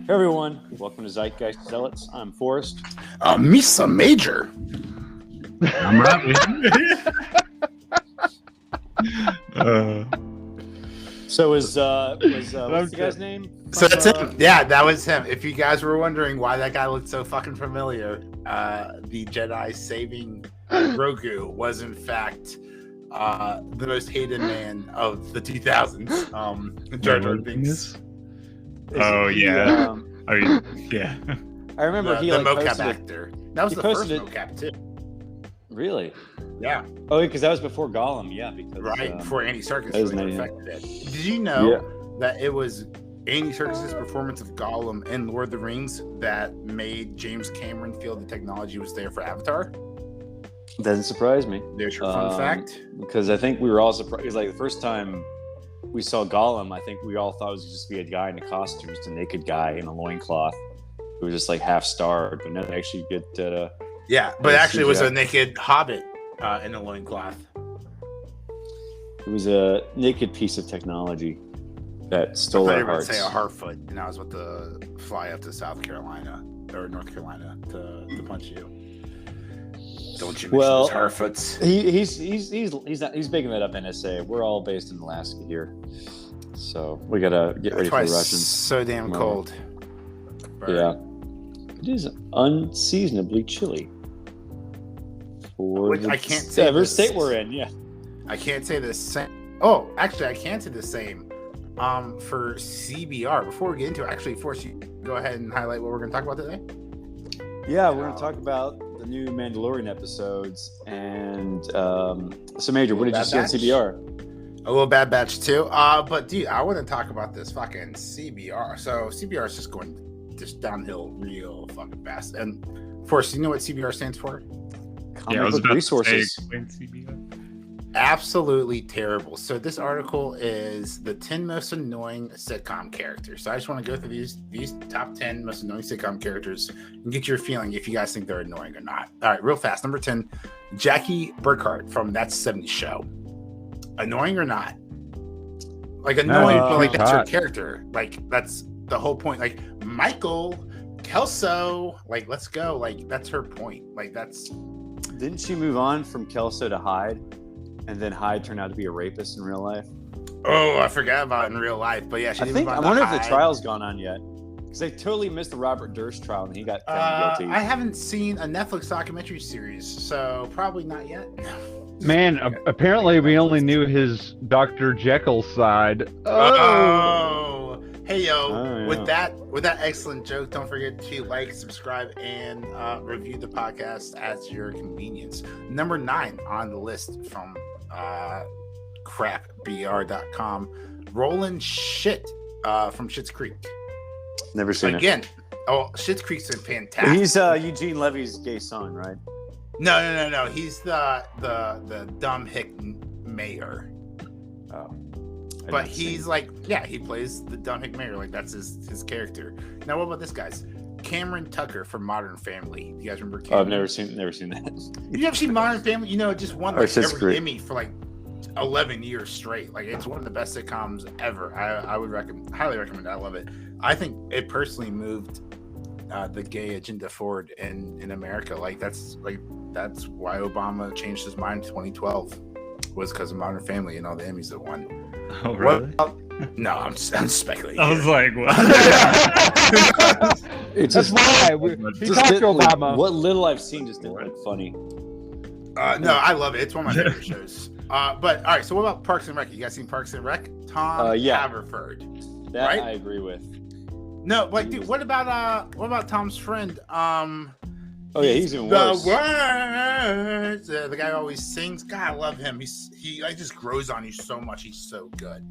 Hey everyone, welcome to Zeitgeist Zealots. I'm Forrest. Misa Major. I'm Robbie. So what's the guy's name? So that's him. Yeah, that was him. If you guys were wondering why that guy looked so fucking familiar, the Jedi saving Grogu was in fact the most hated man of the 2000s. Jar Jar Binks. Oh yeah. I mean, yeah. I remember the mocap actor. That was the first mocap too. Really? Yeah. Oh, because that was before Gollum. Yeah, because before Andy Serkis really affected it. Did you know that it was Andy Serkis' performance of Gollum in Lord of the Rings that made James Cameron feel the technology was there for Avatar? Doesn't surprise me. There's your fun fact. Because I think we were all surprised. Like the first time we saw Gollum, I think we all thought it was just be a guy in a costume, just a naked guy in a loincloth who was just like half starved. But now they actually get but actually it was a naked hobbit in a loincloth. It was a naked piece of technology that stole our hearts. I thought you were going to say a Harfoot, and I was about to fly up to South Carolina or North Carolina to punch you. Don't you mention those Harfoots? He's making that up NSA. We're all based in Alaska here, so we gotta get ready for the Russians. So damn cold. Yeah, it is unseasonably chilly. For I can't say every state we're in. Yeah, I can't say the same. Oh, actually, I can say the same. For CBR. Before we get into it, actually, Force, you go ahead and highlight what we're going to talk about today. Yeah, we're going to talk about the new Mandalorian episodes. And so, Major, what did you see on CBR? A little Bad Batch too. But dude, I want to talk about this fucking CBR. So CBR is just going downhill real fucking fast. And Force, you know what CBR stands for? Comic book resources. Absolutely terrible. So this article is the 10 most annoying sitcom characters. So I just want to go through these top 10 most annoying sitcom characters and get your feeling if you guys think they're annoying or not. All right, real fast. Number 10, Jackie Burkhart from That's 70 Show. Annoying or not? Like annoying, but like that's her character. Like that's the whole point. Like Michael Kelso, like let's go. Like that's her point. Like that's. Didn't she move on from Kelso to Hyde? And then Hyde turned out to be a rapist in real life. Oh, I forgot about it in real life. But yeah, I wonder if the trial's gone on yet. Because they totally missed the Robert Durst trial and he got found guilty. I haven't seen a Netflix documentary series, so probably not yet. Man, apparently we only knew his Dr. Jekyll side. Oh. Hey yo! With that excellent joke, don't forget to like, subscribe, and review the podcast at your convenience. Number 9 on the list from crapbr.com, Roland Shit from Schitt's Creek. Never seen it. Oh, Schitt's Creek's been fantastic. He's Eugene Levy's gay son, right? No. He's the dumb hick mayor. Oh. But he's like, yeah, he plays the dumb hick mayor. Like that's his character. Now, what about this guy's? Cameron Tucker from Modern Family. You guys remember Cameron? Oh, I've never seen that. You ever seen Modern Family? You know, it just won like every Emmy for like 11 years straight. Like it's one of the best sitcoms ever. I would highly recommend it. I love it. I think it personally moved the gay agenda forward in America. Like that's why Obama changed his mind in 2012 was because of Modern Family and all the Emmys that won. Oh really? No, I'm speculating. I was like, what? It's That's why he talked to Obama. What little I've seen just didn't look funny. No, I love it. It's one of my favorite shows. But all right, so what about Parks and Rec? You guys seen Parks and Rec? Tom Haverford. That right? I agree with. No, like dude, what about Tom's friend? Oh yeah, he's even worse. The guy always sings. God, I love him. He like just grows on you so much. He's so good.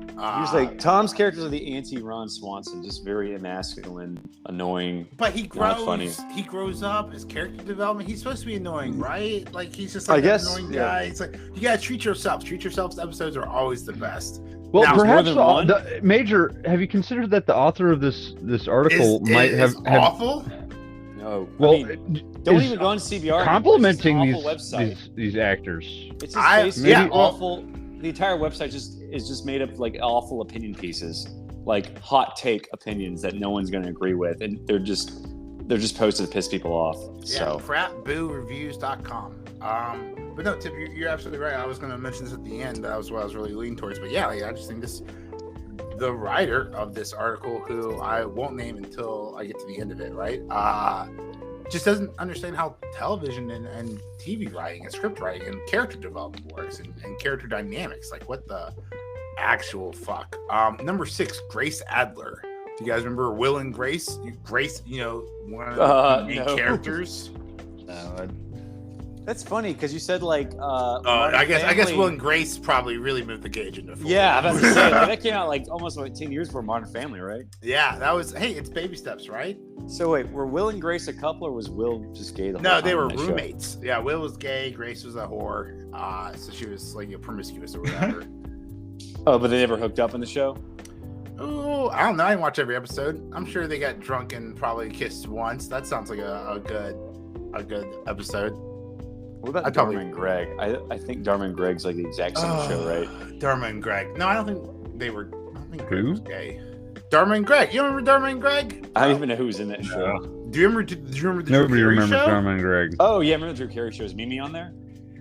He's like Tom's characters are the anti-Ron Swanson, just very emasculine, annoying. But he grows. Not funny. He grows up. His character development. He's supposed to be annoying, right? Like he's just like an annoying guy. It's like you gotta treat yourself. Treat yourselves. Episodes are always the best. Well, now, perhaps the Major. Have you considered that the author of this article might have awful? No. Well, I mean, don't even go on CBR. Complimenting these actors. It's just basically awful. The entire website is just made up like awful opinion pieces. like hot take opinions that no one's going to agree with, and they're just posted to piss people off. Yeah, So crapbooreviews.com. But no, Tip, you're absolutely right. I was going to mention this at the end. That was what I was really leaning towards. But yeah, I just think the writer of this article, who I won't name until I get to the end of it, right? Just doesn't understand how television and TV writing and script writing and character development works and character dynamics. Like, what the actual fuck? Number 6, Grace Adler. Do you guys remember Will and Grace? Grace, one of the main characters. No, that's funny because you said like. I guess Will and Grace probably really moved the gauge into. Yeah, I was about to say that came out like almost 10 years before Modern Family, right? Yeah, that was. Hey, it's baby steps, right? So wait, were Will and Grace a couple, or was Will just gay the whole time? No, they were roommates. Show? Yeah, Will was gay, Grace was a whore. So she was like promiscuous or whatever. Oh, but they never hooked up in the show? Oh, I don't know. I didn't watch every episode. I'm sure they got drunk and probably kissed once. That sounds like a good episode. What about Dharma and Greg? I think Dharma and Greg's like the exact same show, right? Dharma and Greg. No, I don't think they were. I don't think Greg was gay. Dharma and Greg. You remember Dharma and Greg? I don't even know who's in that show. Do you remember the Nobody Drew Carey remembers show? Dharma and Greg. Oh yeah, I remember the Drew Carey show. Is Mimi on there?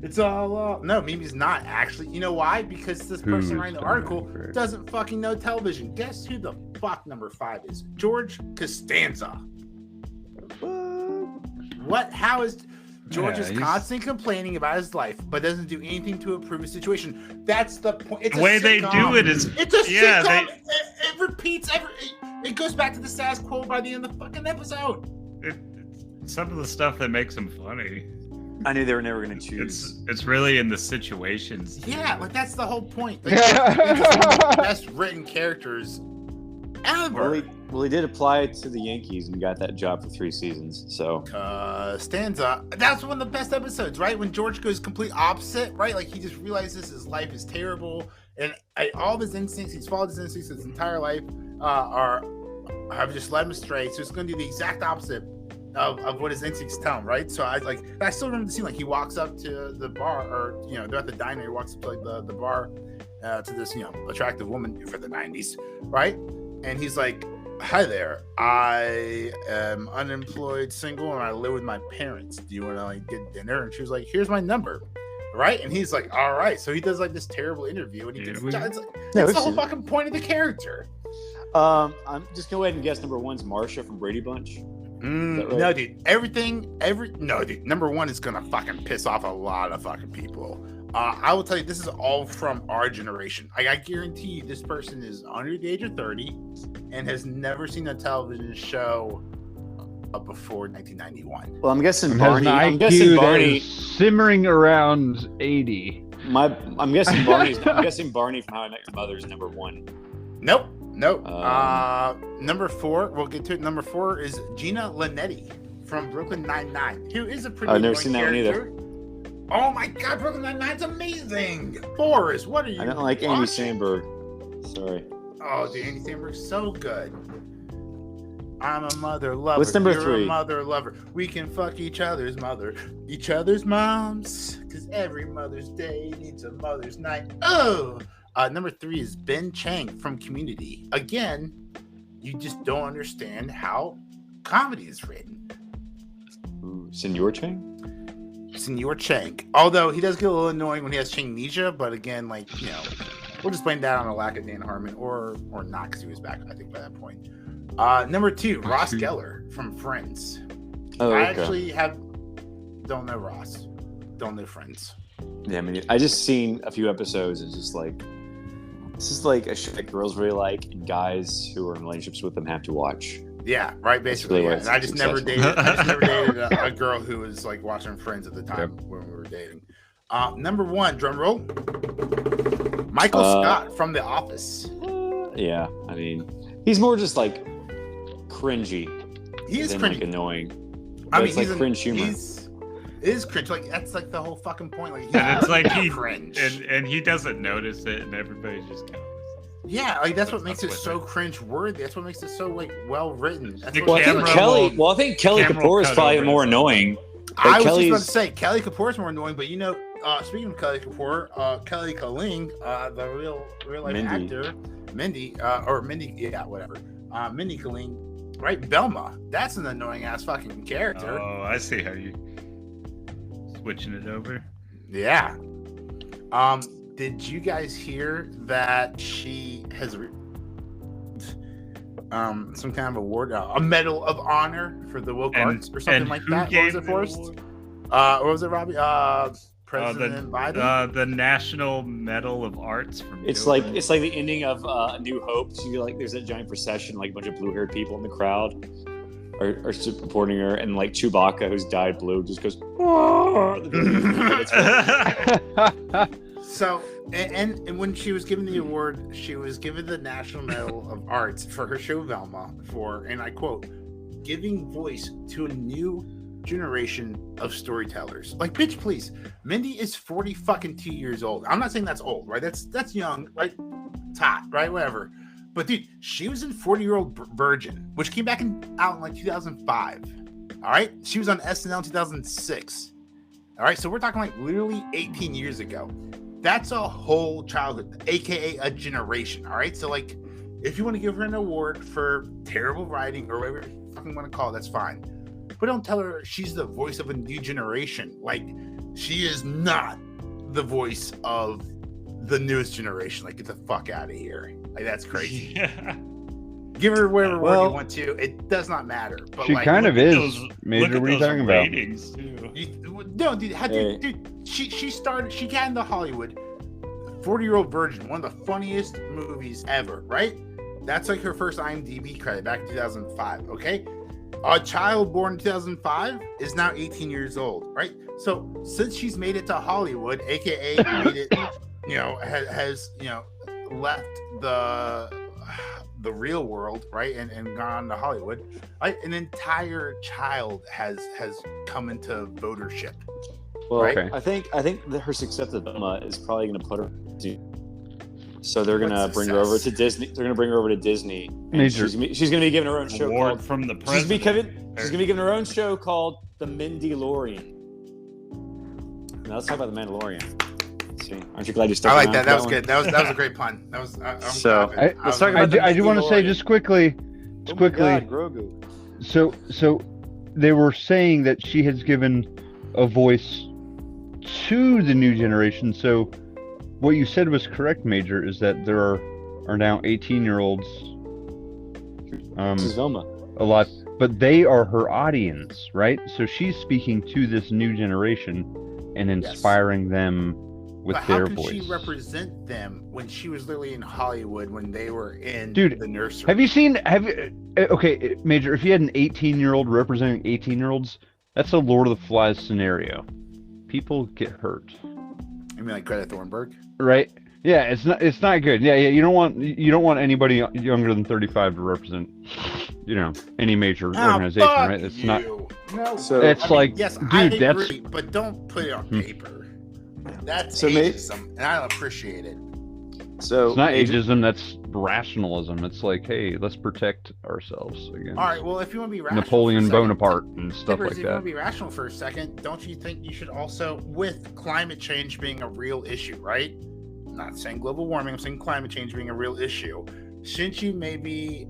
It's all no, Mimi's not actually. You know why? Because this person writing the article doesn't fucking know television. Guess who the fuck number 5 is? George Costanza. What? How is George is constantly complaining about his life, but doesn't do anything to improve his situation? That's the point. It's the way they do it is it's a sitcom. It repeats it goes back to the status quo by the end of the fucking episode. Some of the stuff that makes them funny. I knew they were never going to choose. It's really in the situations. Yeah, like that's the whole point. Like, it's one of the best written characters ever. Well, he did apply to the Yankees and got that job for 3 seasons. So Stanza, that's one of the best episodes, right? When George goes complete opposite, right? Like he just realizes his life is terrible, and all of his instincts, he's followed his instincts his entire life, have just led him astray. So it's going to do the exact opposite of what his instincts tell him, right? So I still remember the scene. Like he walks up to the bar, or they're at the diner. He walks up to like the bar to this attractive woman for the 90s, right? And he's like, "Hi there, I am unemployed, single, and I live with my parents. Do you want to like get dinner?" And she was like, "Here's my number." Right? And he's like, "All right." So he does like this terrible interview, and he gets that's the whole fucking point of the character. I'm just gonna go ahead and guess number 1's Marsha from Brady Bunch. Right? No, dude. No, dude. Number 1 is gonna fucking piss off a lot of fucking people. I will tell you, this is all from our generation. I guarantee you, this person is under the age of 30 and has never seen a television show before 1991. Well, I'm guessing Barney. I'm guessing Barney simmering around 80. I'm guessing Barney's. I'm guessing Barney from How I Met Your Mother is number 1. Nope. Number 4, we'll get to it. Number 4 is Gina Linetti from Brooklyn Nine-Nine, who is a pretty I've never seen that one either. Oh my god, Brooklyn Nine-Nine's amazing. Forrest, what are you? I don't like Andy Samberg. Sorry. Oh, dude, Andy Samberg's so good. I'm a mother lover. What's number You're 3? A mother lover. We can fuck each other's moms, because every Mother's Day needs a Mother's Night. Oh. Number 3 is Ben Chang from Community. Again, you just don't understand how comedy is written. Ooh, Senor Chang? Senor Chang. Although he does get a little annoying when he has Changnesia, but again, like, we'll just blame that on a lack of Dan Harmon or not, because he was back, I think, by that point. Number 2, Ross Geller from Friends. Oh, I okay. actually don't know Ross. Don't know Friends. Yeah, I mean, I just seen a few episodes. It's just like, this is like a show that girls really like, and guys who are in relationships with them have to watch. Yeah, right. Basically, really And I just never dated a girl who was like watching Friends at the time when we were dating. Number 1, drum roll. Michael Scott from The Office. Yeah, I mean, he's more just like cringy. He is than, cringy. Like, annoying. I mean, it's like cringe humor. It is cringe. Like that's like the whole fucking point. Like and it's like he cringe, and he doesn't notice it, and everybody just kind of. Yeah, like that's what makes it so cringe worthy. That's what makes it so like well written. I think Kelly Kapoor is probably more annoying. I was just about to say Kelly Kapoor is more annoying, but speaking of Kelly Kapoor, Kelly Kaling, the real life actor, Mindy, whatever. Mindy Kaling, right? Belma. That's an annoying ass fucking character. Oh, I see how you switching it over. Yeah. Did you guys hear that she has some kind of award, a Medal of Honor for the woke arts or something like that? What was it, Forrest? What was it, Robbie? President Biden? The National Medal of Arts from it's like the ending of A New Hope. She there's a giant procession, like a bunch of blue-haired people in the crowd are supporting her, and like Chewbacca, who's dyed blue, just goes. So, and when she was given the award, she was given the National Medal of Arts for her show Velma for, and I quote, giving voice to a new generation of storytellers. Like, bitch, please. Mindy is 42 years old. I'm not saying that's old, right? That's young, right? It's hot, right? Whatever. But dude, she was in 40-Year-Old Virgin, which came back out in like 2005. All right, she was on SNL in 2006. All right, so we're talking like literally 18 years ago. That's a whole childhood, aka a generation. All right, so like, if you want to give her an award for terrible writing or whatever you fucking want to call it, that's fine. But don't tell her she's the voice of a new generation. Like, she is not the voice of the newest generation. Like, get the fuck out of here. Like, that's crazy. Yeah. Give her whatever word you want to. It does not matter. But she like, kind of is. Major, what are you talking about? No, dude. She started. She got into Hollywood. 40-Year-Old Virgin, one of the funniest movies ever. Right? That's like her first IMDb credit back in 2005. Okay. A child born in 2005 is now 18 years old, right? So since she's made it to Hollywood, aka made it, has left the real world, right, and gone to Hollywood, right? An entire child has come into votership. Well, right? Okay. I think that her success at Velma is probably going to put her. So they're gonna bring her over to Disney. They're gonna bring her over to Disney. She's gonna be given her own show Award called, from the She's gonna be given her own show called The Mindylorian. Now let's talk about the Mandalorian. Let's see, aren't you glad you stuck? I like that. That was good. That was a great pun. That was. Let's talk about I do want to say just quickly. God, Grogu. So they were saying that she has given a voice to the new generation. So what you said was correct, Major, is that there are now 18-year-olds. This is Velma. A lot, but they are her audience, right? So she's speaking to this new generation and inspiring them with their voice. How can she represent them when she was literally in Hollywood when they were in the nursery? Have you seen? Okay, Major, if you had an 18-year-old representing 18-year-olds, that's a Lord of the Flies scenario. People get hurt. You mean like Greta Thunberg? Right. Yeah, it's not good. Yeah. You don't want anybody younger than 35 to represent, any major organization, right? It's not. No. So it's yes, dude, I agree, but don't put it on paper. That's ageism, and I don't appreciate it. So it's not ageism. That's rationalism. It's like, hey, let's protect ourselves against. All right. Well, if you want to be rational, Napoleon Bonaparte and stuff like that. If you want to be rational for a second, don't you think you should also, with climate change being a real issue, right? I'm not saying global warming. I'm saying climate change being a real issue. Shouldn't you maybe,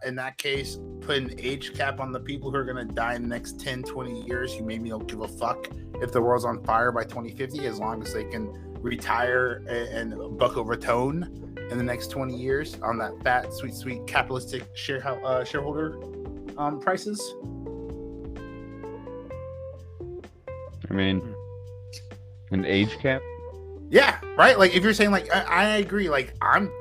in that case, put an age cap on the people who are going to die in the next 10, 20 years? You maybe don't give a fuck if the world's on fire by 2050, as long as they can retire and buckle ratone in the next 20 years on that fat, sweet capitalistic shareholder prices. I mean, an age cap? Yeah, right. Like if you're saying like I agree. Like I'm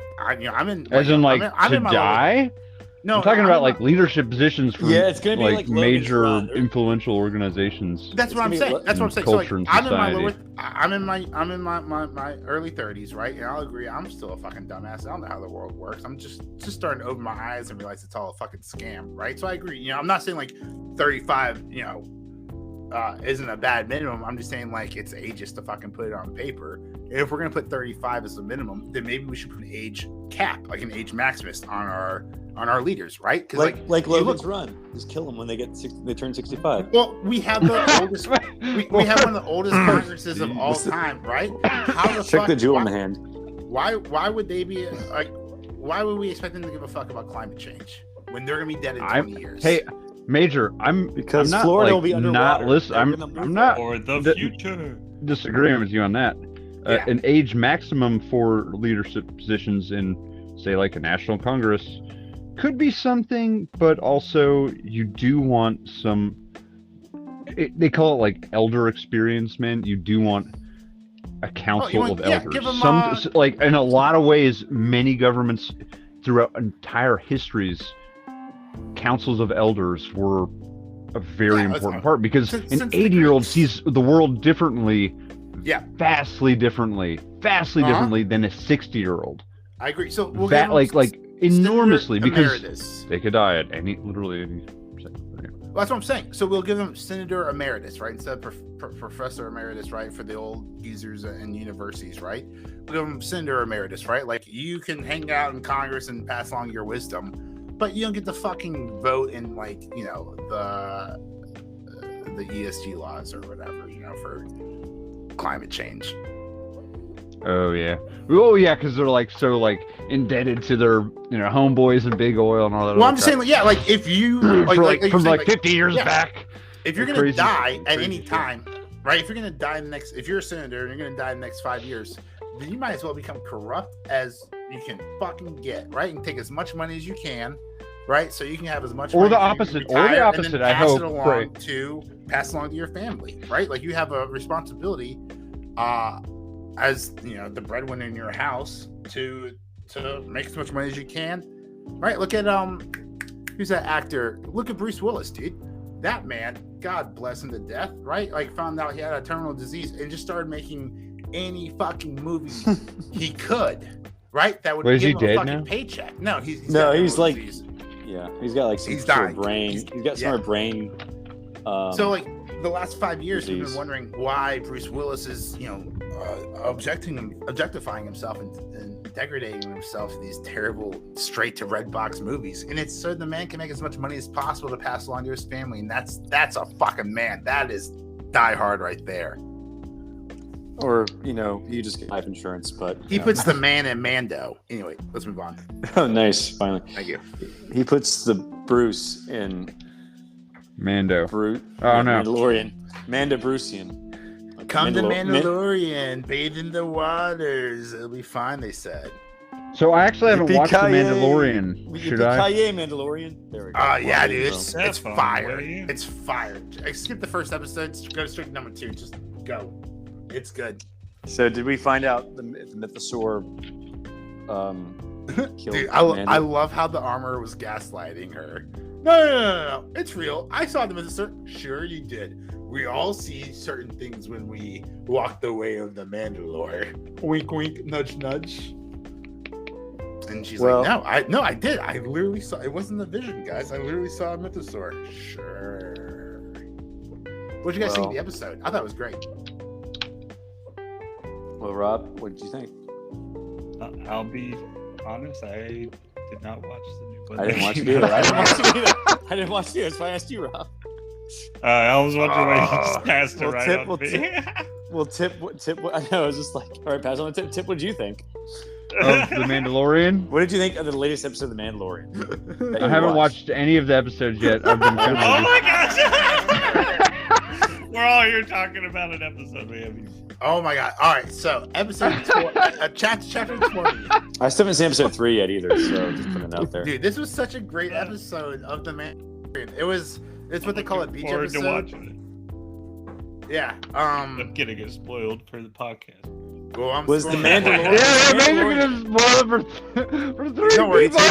in. Like, as in like I'm in die. Level. No, I'm talking about like leadership positions for it's gonna be like major influential organizations. That's what I'm saying. That's what I'm saying. So like, I'm in my early 30s, right? And I'll agree. I'm still a fucking dumbass. I don't know how the world works. I'm just starting to open my eyes and realize it's all a fucking scam, right? So I agree. I'm not saying like 35, isn't a bad minimum. I'm just saying like it's ageist to fucking put it on paper. And if we're gonna put 35 as a minimum, then maybe we should put an age cap, like an age maximus on our leaders, right? Like you Logan's Run, just kill them when they turn 65. Well, we have the oldest. We have one of the oldest Congresses of all time, right? How the Check fuck? the jewel in the hand. Why would they be like? Why would we expect them to give a fuck about climate change when they're gonna be dead in 20 years? Hey, Major, Because I'm not, Florida like, will be underwater. I'm not For the future. disagreeing with you on that. Yeah. An age maximum for leadership positions in, say, like a national Congress could be something, but also you do want some. They call it like elder experience, man. You do want a council of elders. Give them, like in a lot of ways, many governments throughout entire histories, councils of elders were a very important part because an 80-year-old sees the world differently, vastly differently than a 60-year-old. I agree. So we'll that like enormously because emeritus. They could die at literally any second. Well, that's what I'm saying. So we'll give them Senator Emeritus, right? Instead of Professor Emeritus, right? For the old geezers and universities, right? We'll give them Senator Emeritus, right? Like, you can hang out in Congress and pass along your wisdom, but you don't get to fucking vote in, like, you know, the ESG laws or whatever, you know, for climate change. Oh yeah, because they're like so like indebted to their homeboys and big oil and all that. Well, I'm just saying, like if you from 50 years back, if you're gonna die at any time, right? If you're gonna die if you're a senator and you're gonna die in the next 5 years, then you might as well become corrupt as you can fucking get, right? And take as much money as you can, right? So you can have as much money the opposite. I hope. Pass along to your family, right? Like, you have a responsibility, as you know, the breadwinner in your house to make as much money as you can, right? Look at who's that actor? Look at Bruce Willis, dude. That man, God bless him to death, right? Like, found out he had a terminal disease and just started making any fucking movie he could, right? That would give him a fucking paycheck. No, he's like disease. Yeah, he's got like some sort of brain. He's got some brain. So like the last 5 years, we've been wondering why Bruce Willis is, objectifying himself and degrading himself in these terrible straight to red box movies. And it's so the man can make as much money as possible to pass along to his family. And that's a fucking man. That is Die Hard right there. Or, you just get life insurance, but he puts the man in Mando. Anyway, let's move on. Oh, nice. Finally. Thank you. He puts the Bruce in Mando. No. Mandalorian. Manda Brucian. Come to Mandalorian, bathe in the waters. It'll be fine, they said. So I actually haven't watched The Mandalorian. Should I? Mandalorian. There we go. Yeah, dude. It's fire. It's fire. I skipped the first episode. Go straight to number 2. Just go. It's good. So did we find out the Mythosaur killed Dude, I love how the armor was gaslighting her. No. It's real. I saw the Mythosaur. Sure you did. We all see certain things when we walk the way of the Mandalore. Wink, wink, nudge, nudge. And she's like, no, I did. I literally saw. It wasn't a vision, guys. I literally saw a Mythosaur. Sure. What did you guys think of the episode? I thought it was great. Well, Rob, what did you think? I'll be honest. I did not watch the new one. I didn't watch it either. I didn't watch it. That's why I asked you, Rob. I was wondering why you just passed it right on me. Tip. I know. I was just like, all right, pass on the tip. Tip, what did you think? Of The Mandalorian? What did you think of the latest episode of The Mandalorian? I haven't watched any of the episodes yet. I've been oh my gosh! We're all here talking about an episode we haven't. Oh my god! All right, so episode chapter 20. I still haven't seen episode 3 yet either, so just putting it out there. Dude, this was such a great episode of The Mandalorian. It's what they call a beach episode. To watching it. Yeah. I'm getting it spoiled for the podcast. Well, was The Mandalorian? For 3 Don't worry, people.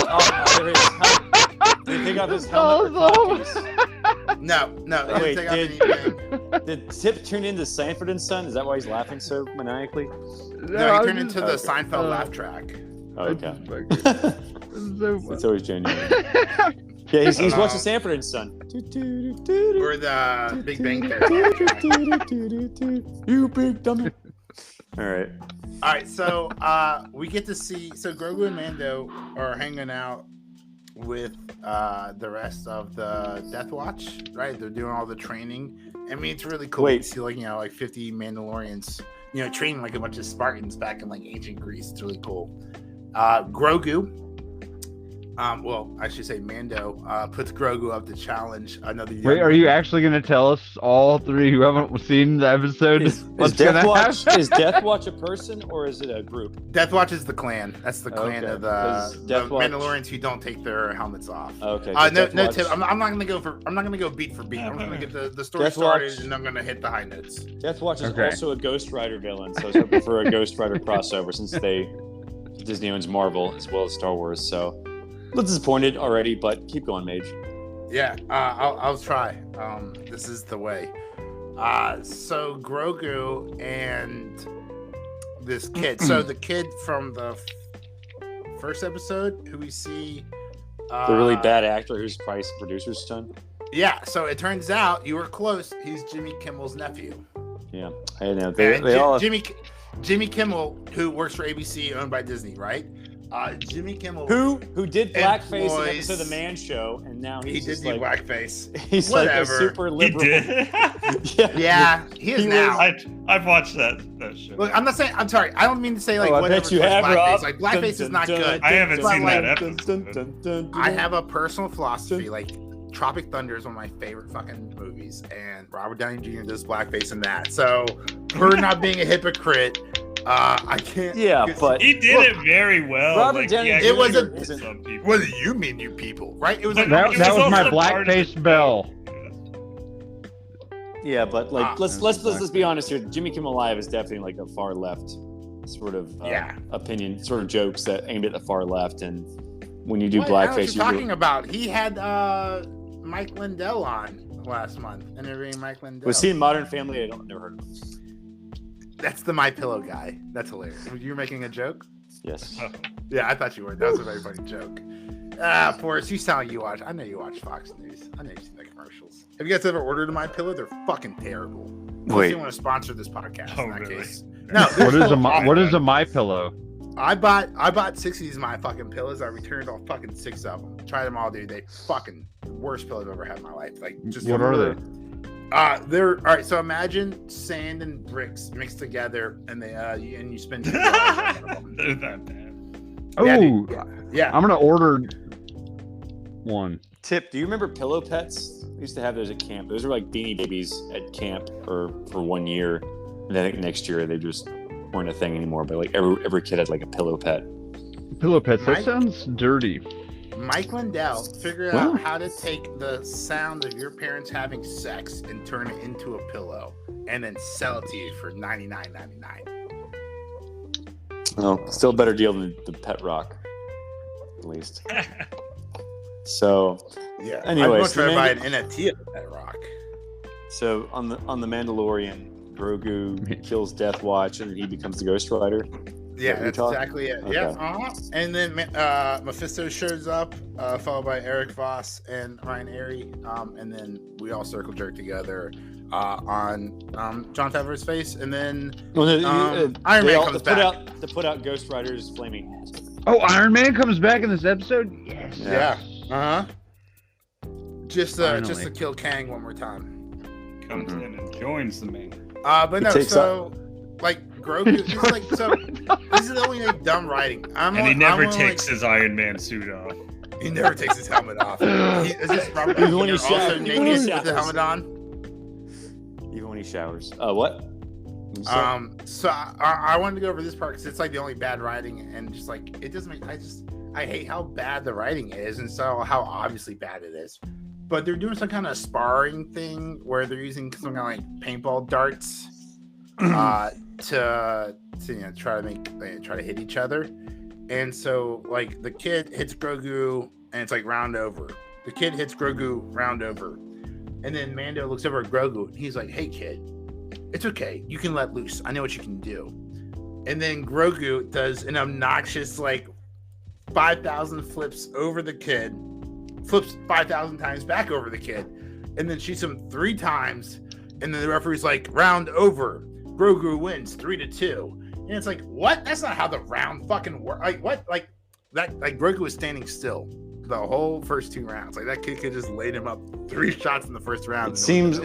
Did he take off his helmet or cockies? No. Wait, did Tip turn into Sanford and Son? Is that why he's laughing so maniacally? No, he turned into the Seinfeld laugh track. Okay. It's always genuine. Yeah, he's watching Sanford and Son. Or the Big Bang Theory. You big dummy. All right, so we get to see. So Grogu and Mando are hanging out with the rest of the Death Watch, right? They're doing all the training. I mean, it's really cool to see, like, you know, like 50 Mandalorians, you know, training like a bunch of Spartans back in like ancient Greece. It's really cool. Grogu, well, I should say Mando, puts Grogu up to challenge another. Wait, are you actually going to tell us, all three who haven't seen the episode, Is Death Watch a person or is it a group? Death Watch is the clan. That's the clan of the Watch... Mandalorians who don't take their helmets off. Okay. No tip. I'm not going to go beat for beat. I'm going to get the story Death started, Watch... and I'm going to hit the high notes. Death Watch is also a Ghost Rider villain, so I was hoping for a Ghost Rider crossover since Disney owns Marvel as well as Star Wars. So a little disappointed already, but keep going, Mage. Yeah, I'll try. This is the way. So Grogu and this kid. So the kid from the first episode, who we see, the really bad actor who's Price producer's son. Yeah. So it turns out you were close. He's Jimmy Kimmel's nephew. Yeah, I know. They all Jimmy Kimmel, who works for ABC, owned by Disney, right? Jimmy Kimmel, who did blackface in the episode of The Man Show, and now he did do blackface. He's like a super liberal. He did. yeah, he is now. I've watched that show. Look, I'm not saying. I'm sorry. I don't mean to say like whatever. I bet you have, blackface. Rob. Like blackface is not good. I haven't seen like, that episode. I have a personal philosophy. Like Tropic Thunder is one of my favorite fucking movies, and Robert Downey Jr. does blackface in that. So, her not being a hypocrite. I can't. Yeah, but he did it very well. Robert Downey Jr. It was some people. What do you mean, you people? Right? It was like that was my blackface bell. Yeah, but like let's be honest here. Jimmy Kimmel Live is definitely like a far left sort of opinion, sort of jokes that aimed at the far left. And when you do blackface, you're talking about. He had Mike Lindell on last month, interviewing Mike Lindell. Was he in Modern Family? I don't never heard of him. That's the My Pillow guy. That's hilarious. You were making a joke? Yes. Yeah, I thought you were. That was a very funny joke. Forrest, you sound like you watch. I know you watch Fox News. I know you've seen the commercials. Have you guys ever ordered a My Pillow? They're fucking terrible. Wait. You want to sponsor this podcast? Oh, in that really? case. No. What is a My Pillow? I bought 6 of these My fucking pillows. I returned all fucking 6 of them. Tried them all, dude. They fucking worst pillows I've ever had in my life. Like, just what are they? They're all right. So imagine sand and bricks mixed together, and you spend. They're that bad. Oh, yeah. I'm gonna order one. Tip: do you remember Pillow Pets? We used to have those at camp. Those were like Beanie Babies at camp for 1 year, and then I think next year they just weren't a thing anymore. But like every kid had like a pillow pet. Pillow Pets. That sounds dirty. Mike Lindell figured out how to take the sound of your parents having sex and turn it into a pillow, and then sell it to you for $99.99. Well, still a better deal than the Pet Rock, at least. So, yeah. Anyways, I'm going to buy an NFT of Pet Rock. So on the Mandalorian, Grogu kills Death Watch, and he becomes the Ghost Rider. Yeah, that's exactly it. Okay. Yeah, and then Mephisto shows up, followed by Eric Voss and Ryan Airy, and then we all circle jerk together on Jon Favreau's face, and then Iron Man comes back to put out Ghost Rider's flaming hands. Oh, Iron Man comes back in this episode. Yes. Yeah. Just to kill Kang one more time. Comes in and joins the main. But no, so like. Grogu, this is the only dumb writing. He never takes his Iron Man suit off. He never takes his helmet off. Is this Robert Downey Jr. also naked with the helmet on? Even when he showers. What? So I wanted to go over this part because it's like the only bad writing, and just like it doesn't make. I hate how bad the writing is, and so how obviously bad it is. But they're doing some kind of sparring thing where they're using some kind of like paintball darts. To try to hit each other, and so like the kid hits Grogu and it's like round over. The kid hits Grogu round over, and then Mando looks over at Grogu and he's like, "Hey kid, it's okay. You can let loose. I know what you can do." And then Grogu does an obnoxious like 5,000 flips over the kid, flips 5,000 times back over the kid, and then shoots him 3 times, and then the referee's like, "Round over. Grogu wins 3-2," and it's like, what? That's not how the round fucking works. Like what? Like that? Like Grogu was standing still. the whole first 2 rounds. Like that kid could just laid him up 3 shots in the first round. It seems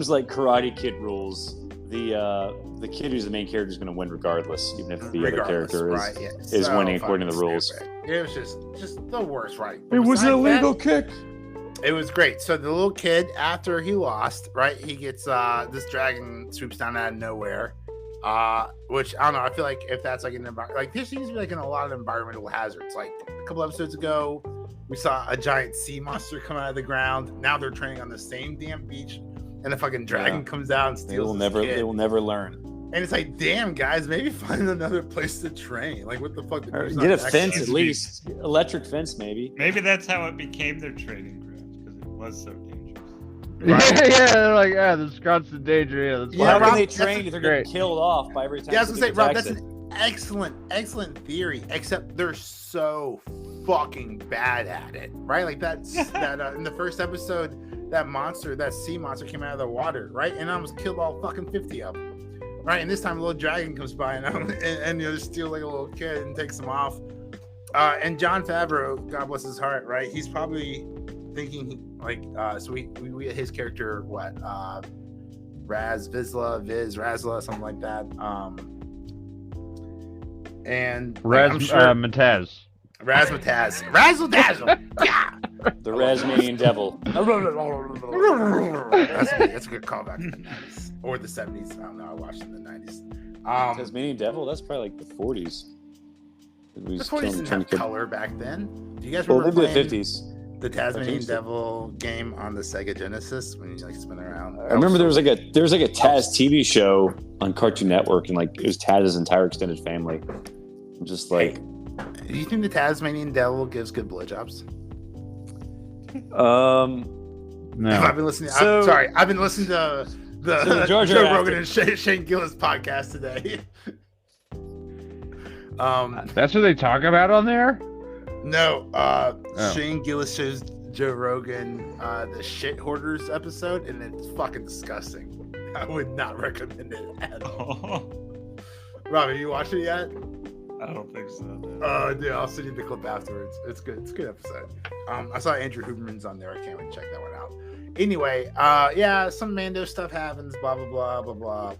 like Karate Kid rules. The kid who's the main character is going to win regardless, even if the other character is winning according to the rules. It was just the worst, right? It was an illegal kick. It was great. So the little kid, after he lost, right, he gets this dragon swoops down out of nowhere. Which I don't know. I feel like if that's like an environment, like there seems to be like in a lot of environmental hazards. Like a couple episodes ago, we saw a giant sea monster come out of the ground. Now they're training on the same damn beach, and a fucking dragon comes out and steals. They will never learn. And it's like, damn guys, maybe find another place to train. Like what the fuck? Get a fence at least, electric fence maybe. Maybe that's how it became their training grounds because it was so dangerous. Right? Yeah, they're like, there's constant danger. Yeah, that's how can they train if they're getting killed off by every time? Yeah, I was gonna say, Rob, that's an excellent theory. Except they're so fucking bad at it, right? Like that in the first episode, that sea monster came out of the water, right, and almost killed all fucking 50 of them, right? And this time, a little dragon comes by and just steals like a little kid and takes them off. And Jon Favreau, God bless his heart, right? He's probably thinking so we his character Razla, something like that, and Razzmatazz, yeah, the Razmanian devil. That's a good callback to the 90s or the 70s. I don't know, I watched in the 90s. Tasmanian devil, that's probably like the 40s. The 40s didn't have color back then. Do you guys remember maybe the 50s? The Tasmanian Devil game on the Sega Genesis when you like spin around. I remember there was like a Taz TV show on Cartoon Network, and like it was Taz's entire extended family. I'm just like, do you think the Tasmanian Devil gives good blowjobs? No. I've been listening. I've been listening to the Joe Rogan and Shane Gillis podcast today. That's what they talk about on there. No, Shane Gillis shows Joe Rogan the Shit Hoarders episode, and it's fucking disgusting. I would not recommend it at all. Rob, have you watched it yet? I don't think so. No. Oh, dude, I'll send you the clip afterwards. It's good. It's a good episode. I saw Andrew Huberman's on there. I can't wait to check that one out. Anyway, some Mando stuff happens. Blah blah blah blah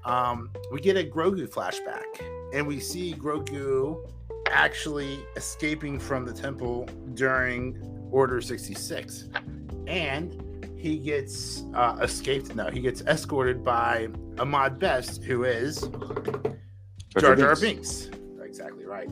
blah. We get a Grogu flashback, and we see Grogu actually escaping from the temple during Order 66, and he gets he gets escorted by Ahmad Best, who is Jar Jar Binks. Exactly right.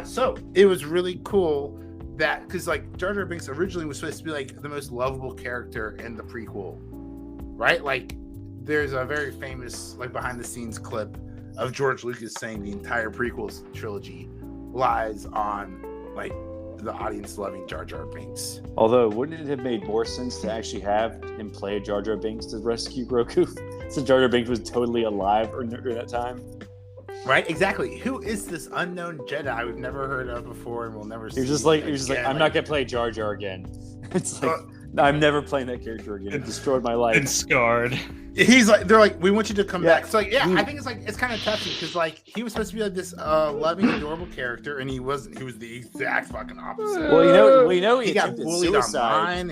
So it was really cool that because like Jar Jar Binks originally was supposed to be like the most lovable character in the prequel, right? Like there's a very famous like behind the scenes clip of George Lucas saying the entire prequels trilogy lies on like the audience loving Jar Jar Binks. Although, wouldn't it have made more sense to actually have him play Jar Jar Binks to rescue Grogu, since Jar Jar Binks was totally alive during that time? Right, exactly. Who is this unknown Jedi we've never heard of before and we'll never see? He was just like, I'm not gonna play Jar Jar again. It's like I'm never playing that character again. It destroyed my life. And scarred. He's like, they're like, we want you to come back. So like, I think it's kind of touching because like he was supposed to be like this loving, adorable character, and he wasn't. He was the exact fucking opposite. Well, he got bullied suicide. online.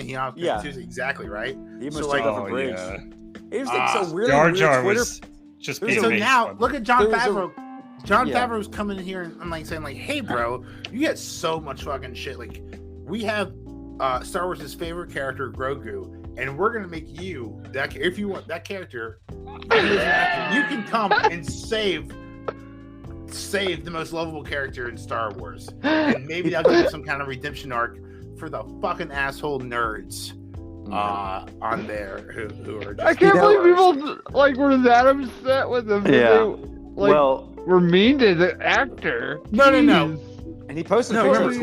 Exactly right. He must like off a bridge. Yeah. It was like so really Jar Jar weird was just being so now look at Jon Favreau. Jon Yeah. Favreau's coming in here and like saying like, "Hey, bro, you get so much fucking shit. Like, we have Star Wars' favorite character, Grogu, and we're gonna make you that. If you want that character, you can come and save the most lovable character in Star Wars, and maybe I'll give you some kind of redemption arc for the fucking asshole nerds on there who are. Just, I can't believe people like were that upset with him. Yeah. We're mean to the actor. No. And he posted. Remember,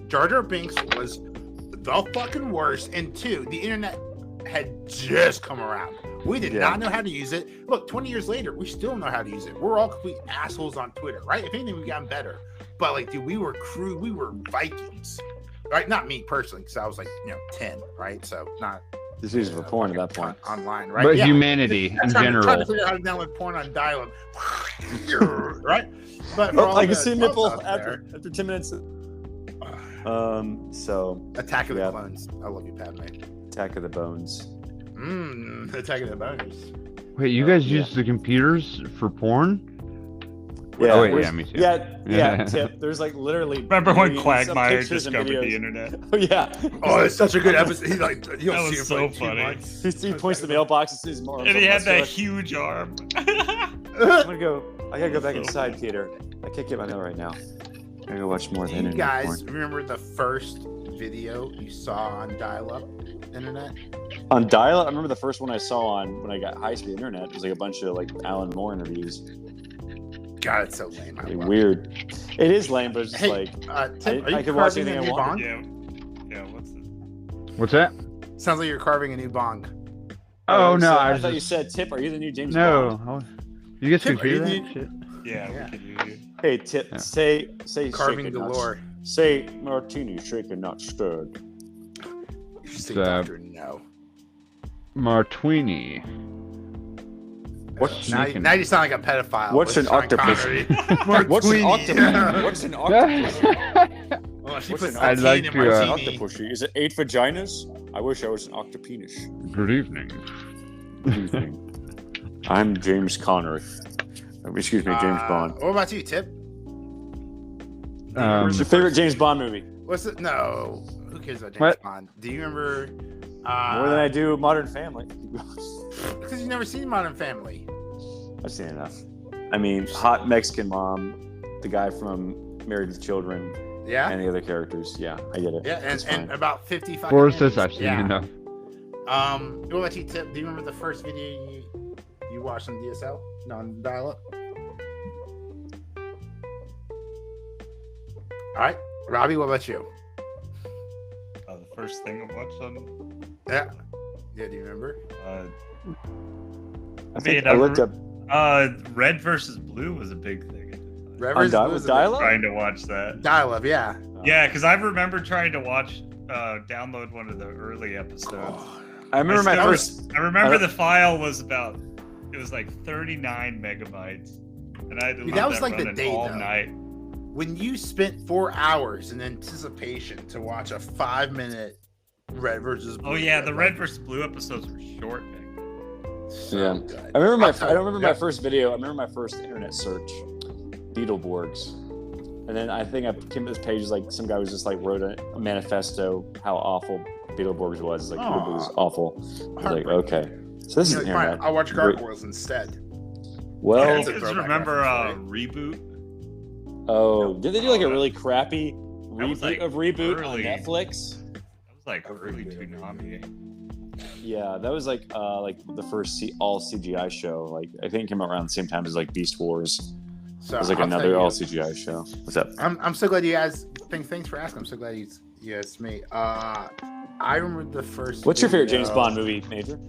Jar Jar Binks was the fucking worst, and 2, the internet had just come around. We did not know how to use it. Look, 20 years later, we still don't know how to use it. We're all complete assholes on Twitter, right? If anything, we've gotten better. But like, dude, we were crude. We were Vikings, right? Not me personally, because I was like, 10, right? So not. This is for porn at that point. Online, right? But humanity in general. Trying to figure out how to download porn on dial-up, right? But I can see nipple after 10 minutes. So Attack of the Clones. I love you, Padme. Attack of the Bones. Attack of the Bones. Wait, you guys use the computers for porn? Yeah, Oh, wait, yeah, me too. Yeah, Tip. There's like literally. Remember when some Quagmire pictures and discovered videos. the internet? Oh yeah. Oh, it's such a good episode. He like you That don't see was him for so like 2 funny. months. He points to the mailbox and sees more. And he had that huge arm. I'm gonna go. I gotta go back So inside, funny. Peter. I can't get my mail right now. I gotta go watch more of the Do you internet guys porn. remember the first video you saw on dial-up internet? On dial-up, I remember the first one I saw on when I got high-speed internet. It was like a bunch of like Alan Moore interviews. God, it's so lame. I Really love weird. It is lame, but it's just Hey, like Tim, are you I could watch carving a anything new I bong? Yeah, what's this? What's that? Sounds like you're carving a new bong. Oh, no, I I thought you just... said Tip. Are you the new James Bond? No. You guys Tim, can are you hear the- that shit? Yeah, Yeah. we can hear you. Hey Tip, Yeah. say Carving shaken, not- galore. Say martini, shaken, not stirred. You should say It's, Doctor No. Martini. What's Now, now you sound like a pedophile. What's with an Sean octopus? Connery. What's an Martini. octopus? What's an octopus? Oh, she What's puts an I'd I'd like in to, martini. Octopushy. Is it 8 vaginas? I wish I was an octopenish. Good evening. I'm James Connery. Excuse me, James Bond. What about you, Tip? What's your favorite James Bond movie? What's it? No. Who cares about James What? Bond? Do you remember? More than I do Modern Family. Because you've never seen Modern Family. I've seen enough. I mean, hot Mexican mom, the guy from Married with Children, Yeah. and the other characters. Yeah, I get it. Yeah, It's and fine. about 50 fucking For this, minutes. I've seen Yeah. enough. What about you, Tip? Do you remember the first video you watched on DSL? No, on dial-up? All right. Robbie, what about you? The first thing I watched on. Yeah. Yeah, do you remember? I think I I looked up Red versus Blue was a big thing. Red on versus Blue was a big- dial-up. Trying to watch that. Dial-up, yeah. Yeah, because I remember trying to watch, download one of the early episodes. I remember my still- first. I remember the file was it was like 39 megabytes, and I had to Dude, leave that was like the running day, all though. night. When you spent 4 hours in anticipation to watch a 5-minute Red versus Blue. Oh yeah, the Red like, versus Blue episodes were short. Back then. so Yeah. good. I remember my. Also, I don't remember yeah. my first video. I remember my first internet search, Beetleborgs, and then I think I came to this page. Like some guy was just like wrote a manifesto how awful Beetleborgs was. It's like Beetleborgs was awful. I was like, Heartbreaking. okay, so this You know, is fine, internet. I'll watch Great. Gargoyles instead. Well, Yeah, that's you a guys throwback remember reference, Reboot? oh, did they do like a really crappy That was, reboot like, of Reboot early. on Netflix? That was like early Toonami. Yeah, that was like the first all CGI show. Like I think it came out around the same time as like Beast Wars. So It was like I'll tell another you, all CGI show. What's up? I'm so glad you guys. Thanks for asking. I'm so glad you asked me. I remember the first. What's your favorite video- James Bond movie, Major?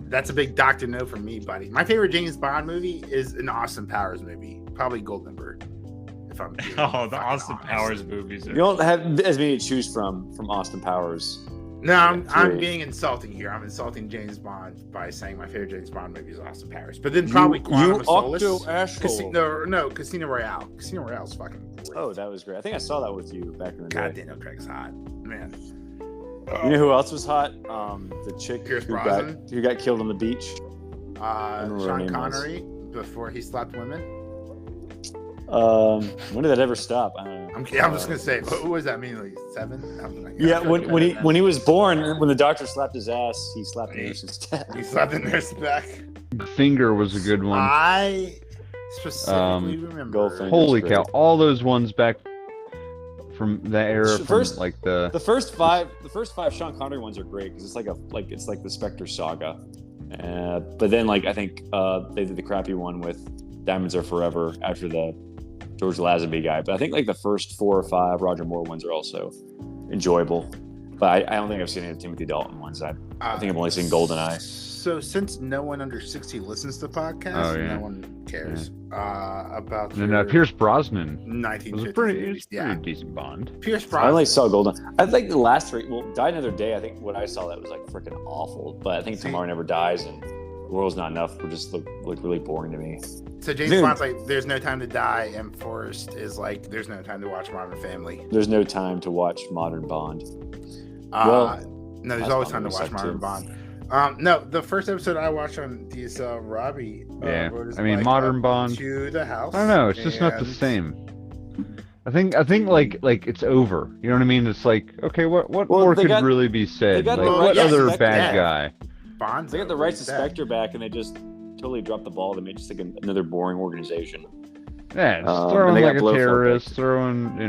That's a big Dr. No from me, buddy. My favorite James Bond movie is an Austin Powers movie, probably Goldenberg. If I'm being Oh, the fucking Austin honest. Powers movies. You don't have as many to choose from Austin Powers. No, I'm Three. being insulting here. I'm insulting James Bond by saying my favorite James Bond movie is Austin Powers. But then probably Quantum of Solace. asshole. No, Casino Royale. Casino Royale's fucking great. Oh, that was great. I think I saw that with you back in the God, day. Daniel Craig's hot, man. You know who else was hot? The chick Pierce who Brosnan? got killed on the beach. remember what her Sean name was. Connery before he slapped women. When did that ever stop? I don't know. I'm just gonna say, what was that mean? Like 7? I'm like, Yeah, I'm when he was born, when the doctor slapped his ass, he slapped the nurse instead. he slapped the nurse back. Finger was a good one. I specifically remember. Goldfinger. Holy great. cow! All those ones back from that era, First- from like the The first five Sean Connery ones are great because it's like the Spectre saga. But then I think they did the crappy one with Diamonds Are Forever after the George Lazenby guy. But I think the first 4 or 5 Roger Moore ones are also enjoyable. But I don't think I've seen any of the Timothy Dalton ones. I think I've only seen GoldenEye. So since no one under 60 listens to podcasts, Oh, yeah. no one cares about and your Pierce Brosnan 1950s was a pretty movies. Yeah, decent Bond. Pierce I Brosnan. only saw Golden. I think the last 3. Well, Die Another Day. I think what I saw that was freaking awful. But I think See? Tomorrow Never Dies and world's not enough would just look really boring to me. So James Bond's like, there's no time to die, and Forrest is like, there's no time to watch Modern Family. There's no time to watch Modern Bond. No, there's always time to watch Modern Bond. No, the first episode I watched on DSL, Robbie. Rode his bike Modern up Bond to the house. I don't know. It's just not the same. I think like it's over. You know what I mean? It's like, okay, what more could really be said? Like, what other bad guy? Bond's they got the rights to Spectre back, and they just totally dropped the ball. They made just like another boring organization. Yeah, just throw in like a terrorist, throw in,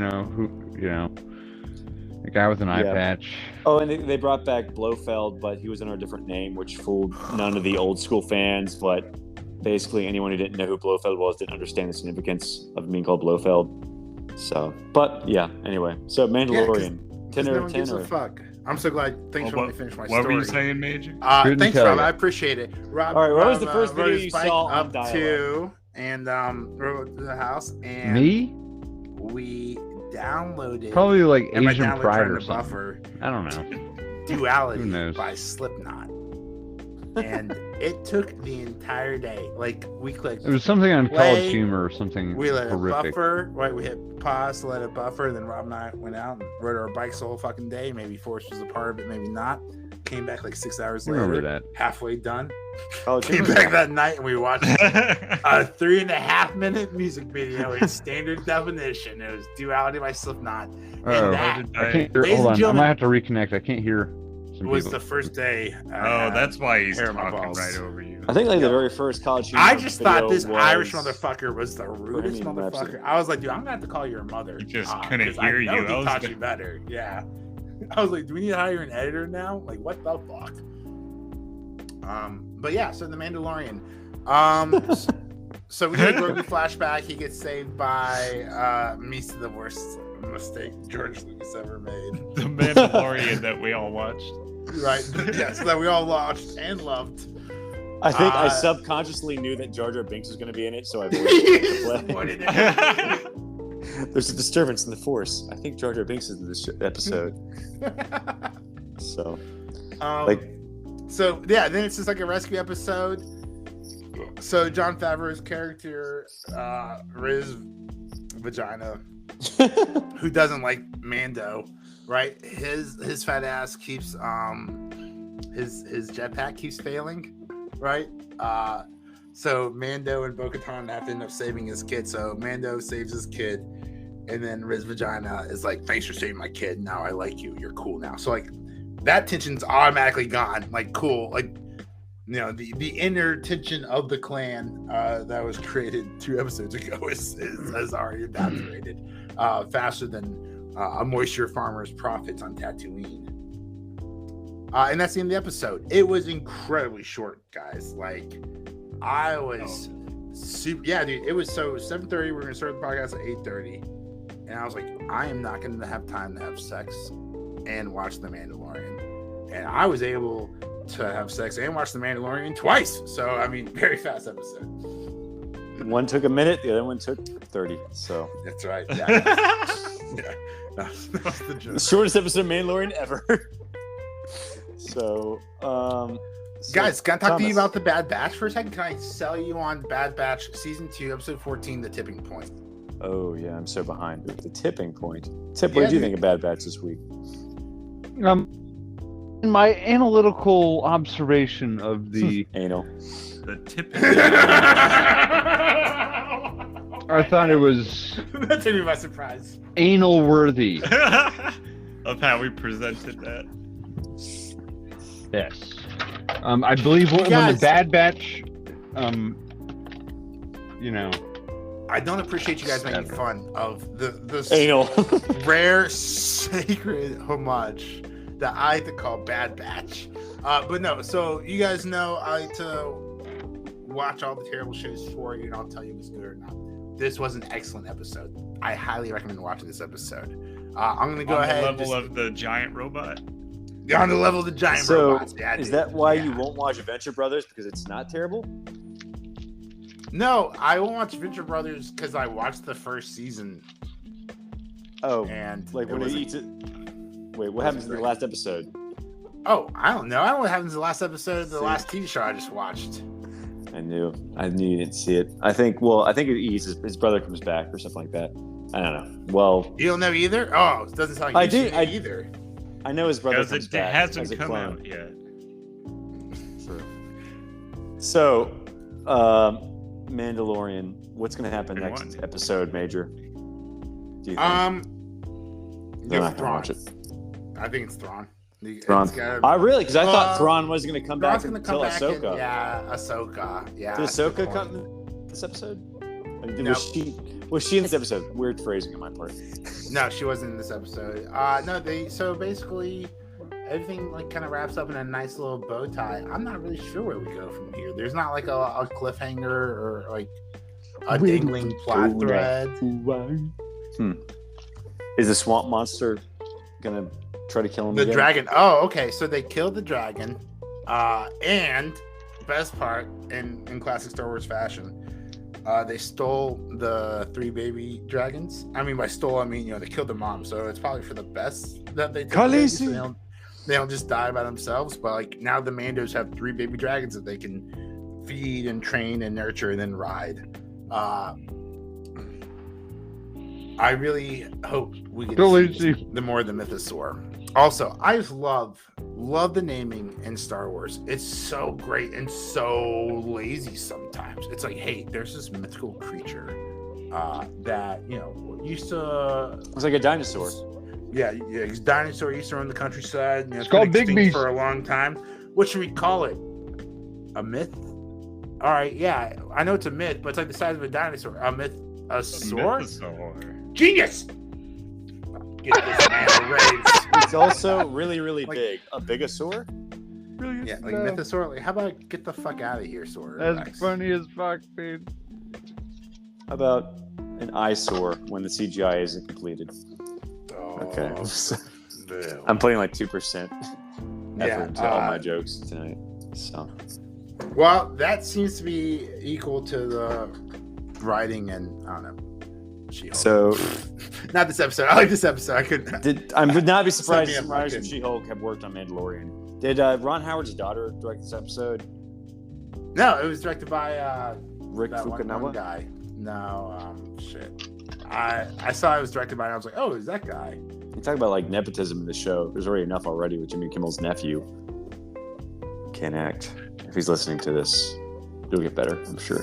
a guy with an eye patch. Oh, and they brought back Blofeld, but he was under a different name, which fooled none of the old school fans. But basically, anyone who didn't know who Blofeld was didn't understand the significance of being called Blofeld. So, but yeah. Anyway, so Mandalorian, 10 out of 10. A fuck. I'm so glad. Thanks for letting me finish my story. What were you saying, Major? Thanks, Rob. I appreciate it. Rob, all right, what was the first video you saw on up dial-up? to and rode to the house, and we downloaded probably like and Asian Pride or something. Buffer, I don't know. Duality by Slipknot. And it took the entire day. Like, we clicked. It was something on College Humor or something we let horrific. It buffer. Right, we hit pause to let it buffer. Then Rob and I went out and rode our bikes the whole fucking day. Maybe Forrest was a part of it, maybe not. Came back like 6 hours later. Remember that? Halfway done. Came back that night and we watched a 3.5 minute music video in standard definition. It was Duality by Slipknot. And that, I can't hear. Hold on, I might have to reconnect. I can't hear. Was the first day. That's why he's talking right over you. I think like the very first College Humor I just thought this was... Irish motherfucker was the rudest motherfucker. I was like, dude, I'm gonna have to call your mother. He just couldn't hear you. He taught you better. Yeah. I was like, do we need to hire an editor now? Like, what the fuck? But yeah, so the Mandalorian. So we get a Grogu flashback. He gets saved by Misa, the worst mistake George Lucas ever made. The Mandalorian that we all watched. Right. Yes, that we all watched and loved. I think I subconsciously knew that Jar Jar Binks was going to be in it, so I avoided it. There's a disturbance in the Force. I think Jar Jar Binks is in this episode. So, then it's just like a rescue episode. So Jon Favreau's character, Riz Vagina, who doesn't like Mando, right? His fat ass keeps his jetpack keeps failing, right? So Mando and Bo-Katan have to end up saving his kid. So Mando saves his kid, and then Riz Vagina is like, "Thanks for saving my kid. Now I like you. You're cool now." So like that tension's automatically gone. Like, cool. Like, you know, the inner tension of the clan that was created 2 episodes ago has already evaporated faster than a moisture farmer's profits on Tatooine. And that's the end of the episode. It was incredibly short, guys. Like, I was super. Yeah, dude. It was 7:30. We're gonna start the podcast at 8:30, and I was like, I am not gonna have time to have sex and watch The Mandalorian, and I was able to have sex and watch The Mandalorian twice. So I mean, very fast episode. One took a minute, the other one took 30. So that's right. Yeah. That's the joke. The shortest episode of Mandalorian ever. So, guys, can I talk to you about the Bad Batch for a second? Can I sell you on Bad Batch season 2, episode 14, The Tipping Point? Oh yeah, I'm so behind. The tipping point. What did you think of Bad Batch this week? In my analytical observation of the anal, the tipping. I thought it was that took me by surprise. Anal worthy. Of how we presented that. Yes. I believe when the Bad Batch, I don't appreciate you guys making fun of the anal rare sacred homage that I like to call Bad Batch. But no, so you guys know I like to watch all the terrible shows for you, and I'll tell you if it's good or not. This was an excellent episode. I highly recommend watching this episode. I'm going to go ahead. On the level of the giant robot? On the level of the giant robots. Yeah, is that why you won't watch Adventure Brothers? Because it's not terrible? No, I won't watch Adventure Brothers because I watched the first season. Oh, and like when he eats it. Wait, what happens in the last episode? Oh, I don't know. I don't know what happens in the last episode of the last TV show I just watched. I knew you didn't see it. I think his brother comes back or something like that. I don't know. Well, You don't know either? Oh, it doesn't sound like you see either. I know his brother Because comes it back. hasn't as a come clone. out yet. So, Mandalorian. What's going to happen And next what? episode, Major? Do you think? They're not It's gonna watch Thrawn. it. I think it's Thrawn. Thrawn. Really? Because I thought Well, Thrawn was going to come back Thrawn's gonna until come back. Ahsoka. Yeah, Ahsoka. Yeah. Did that's a good Ahsoka point. come in this episode? Like, Nope. Was she in this episode? Weird phrasing on my part. No, she wasn't in this episode. So basically everything like kind of wraps up in a nice little bow tie. I'm not really sure where we go from here. There's not like a cliffhanger or like a dangling plot thread. Is the swamp monster gonna try to kill him? The again? dragon. Oh, okay. So they killed the dragon. And best part in classic Star Wars fashion, they stole the 3 baby dragons. I mean, by stole, I mean, they killed the mom. So it's probably for the best that they take the babies, so they don't just die by themselves. But like now the Mandos have 3 baby dragons that they can feed and train and nurture and then ride. I really hope we get to see the more of the mythosaur. Also, I just love the naming in Star Wars. It's so great and so lazy sometimes. It's like, hey, there's this mythical creature that used to. It's like a dinosaur. Yeah, he's dinosaur used to run the countryside. It's called Big extinct Beast for a long time. What should we call it? A myth? All right, yeah, I know it's a myth, but it's like the size of a dinosaur. A myth, a sword? Mythosaur. Genius! Get this man a raise. It's also really, really big. A bigosaur? Yeah, like mythosaur. Like, how about get the fuck out of here, sword? That's funny as fuck, dude. How about an eyesore when the CGI isn't completed? Okay. Boo. I'm putting like 2% Yeah, effort into all my jokes tonight. So Well, that seems to be equal to the writing and I don't know. She-Hulk. So not this episode. I like this episode. I couldn't. I would not be surprised Sign if me up, writers of fucking- She-Hulk have worked on Mandalorian. Did Ron Howard's daughter direct this episode? No, it was directed by Rick that one Fukunaga? guy. No, shit. I saw it was directed by. And I was like, oh, is that guy? You talk about like nepotism in the show. There's already enough already with Jimmy Kimmel's nephew. Can't act. If he's listening to this, it'll get better, I'm sure.